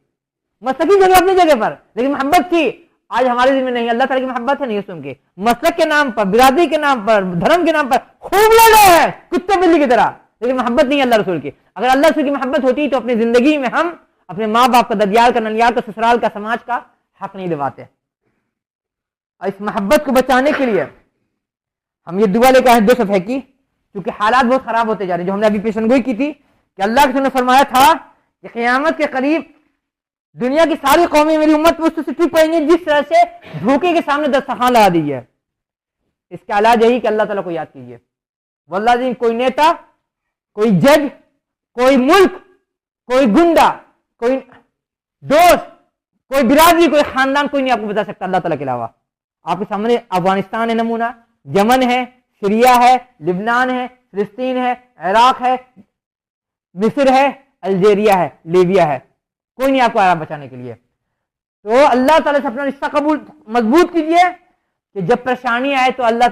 मसलक की जगह अपनी जगह पर, लेकिन मोहब्बत थी। आज हमारे दिल में नहीं, अल्लाह ताला की मोहब्बत है नहीं उसके, मसलक के नाम पर, बिरादरी के नाम पर, धर्म के नाम पर खूब लड़ रहे हैं कुत्ते बिल्ली की तरह, लेकिन मोहब्बत नहीं अल्लाह रसूल की। अगर अल्लाह रसूल की मोहब्बत होती तो अपनी जिंदगी में हम अपने माँ बाप का, ददियाल का, ननियाल का, ससुराल का, समाज का हक नहीं दिलवाते। और इस मोहब्बत को बचाने के लिए हम ये दुआ लेकर आए 2 सफ़े की, क्योंकि हालात बहुत खराब होते जा रहे हैं। जो हमने अभी पेशनगोई की थी कि अल्लाह के ने फरमाया था कि क़यामत के करीब दुनिया की सारी कौमें मेरी उम्मत में उससे टूट पड़ेंगी जिस तरह से धोखे के सामने दस्तरखान लगा दी है। इसका इलाज यही कि अल्लाह ताला को याद कीजिए। वल्लाह, कोई नेता, कोई जज, कोई मुल्क, कोई गुंडा, कोई दोस्त, कोई बिरादरी, कोई खानदान, कोई नहीं आपको बता सकता अल्लाह ताला के अलावा। आपके सामने अफगानिस्तान है नमूना, यमन है, सीरिया है, लिबनान है, फिलिस्तीन है, इराक है, मिस्र है, अल्जेरिया है, लीबिया है। कोई नहीं आपको आराम बचाने के लिए। तो अल्लाह ताला से अपना रिश्ता कबूल मजबूत कीजिए कि जब परेशानी आए तो अल्लाह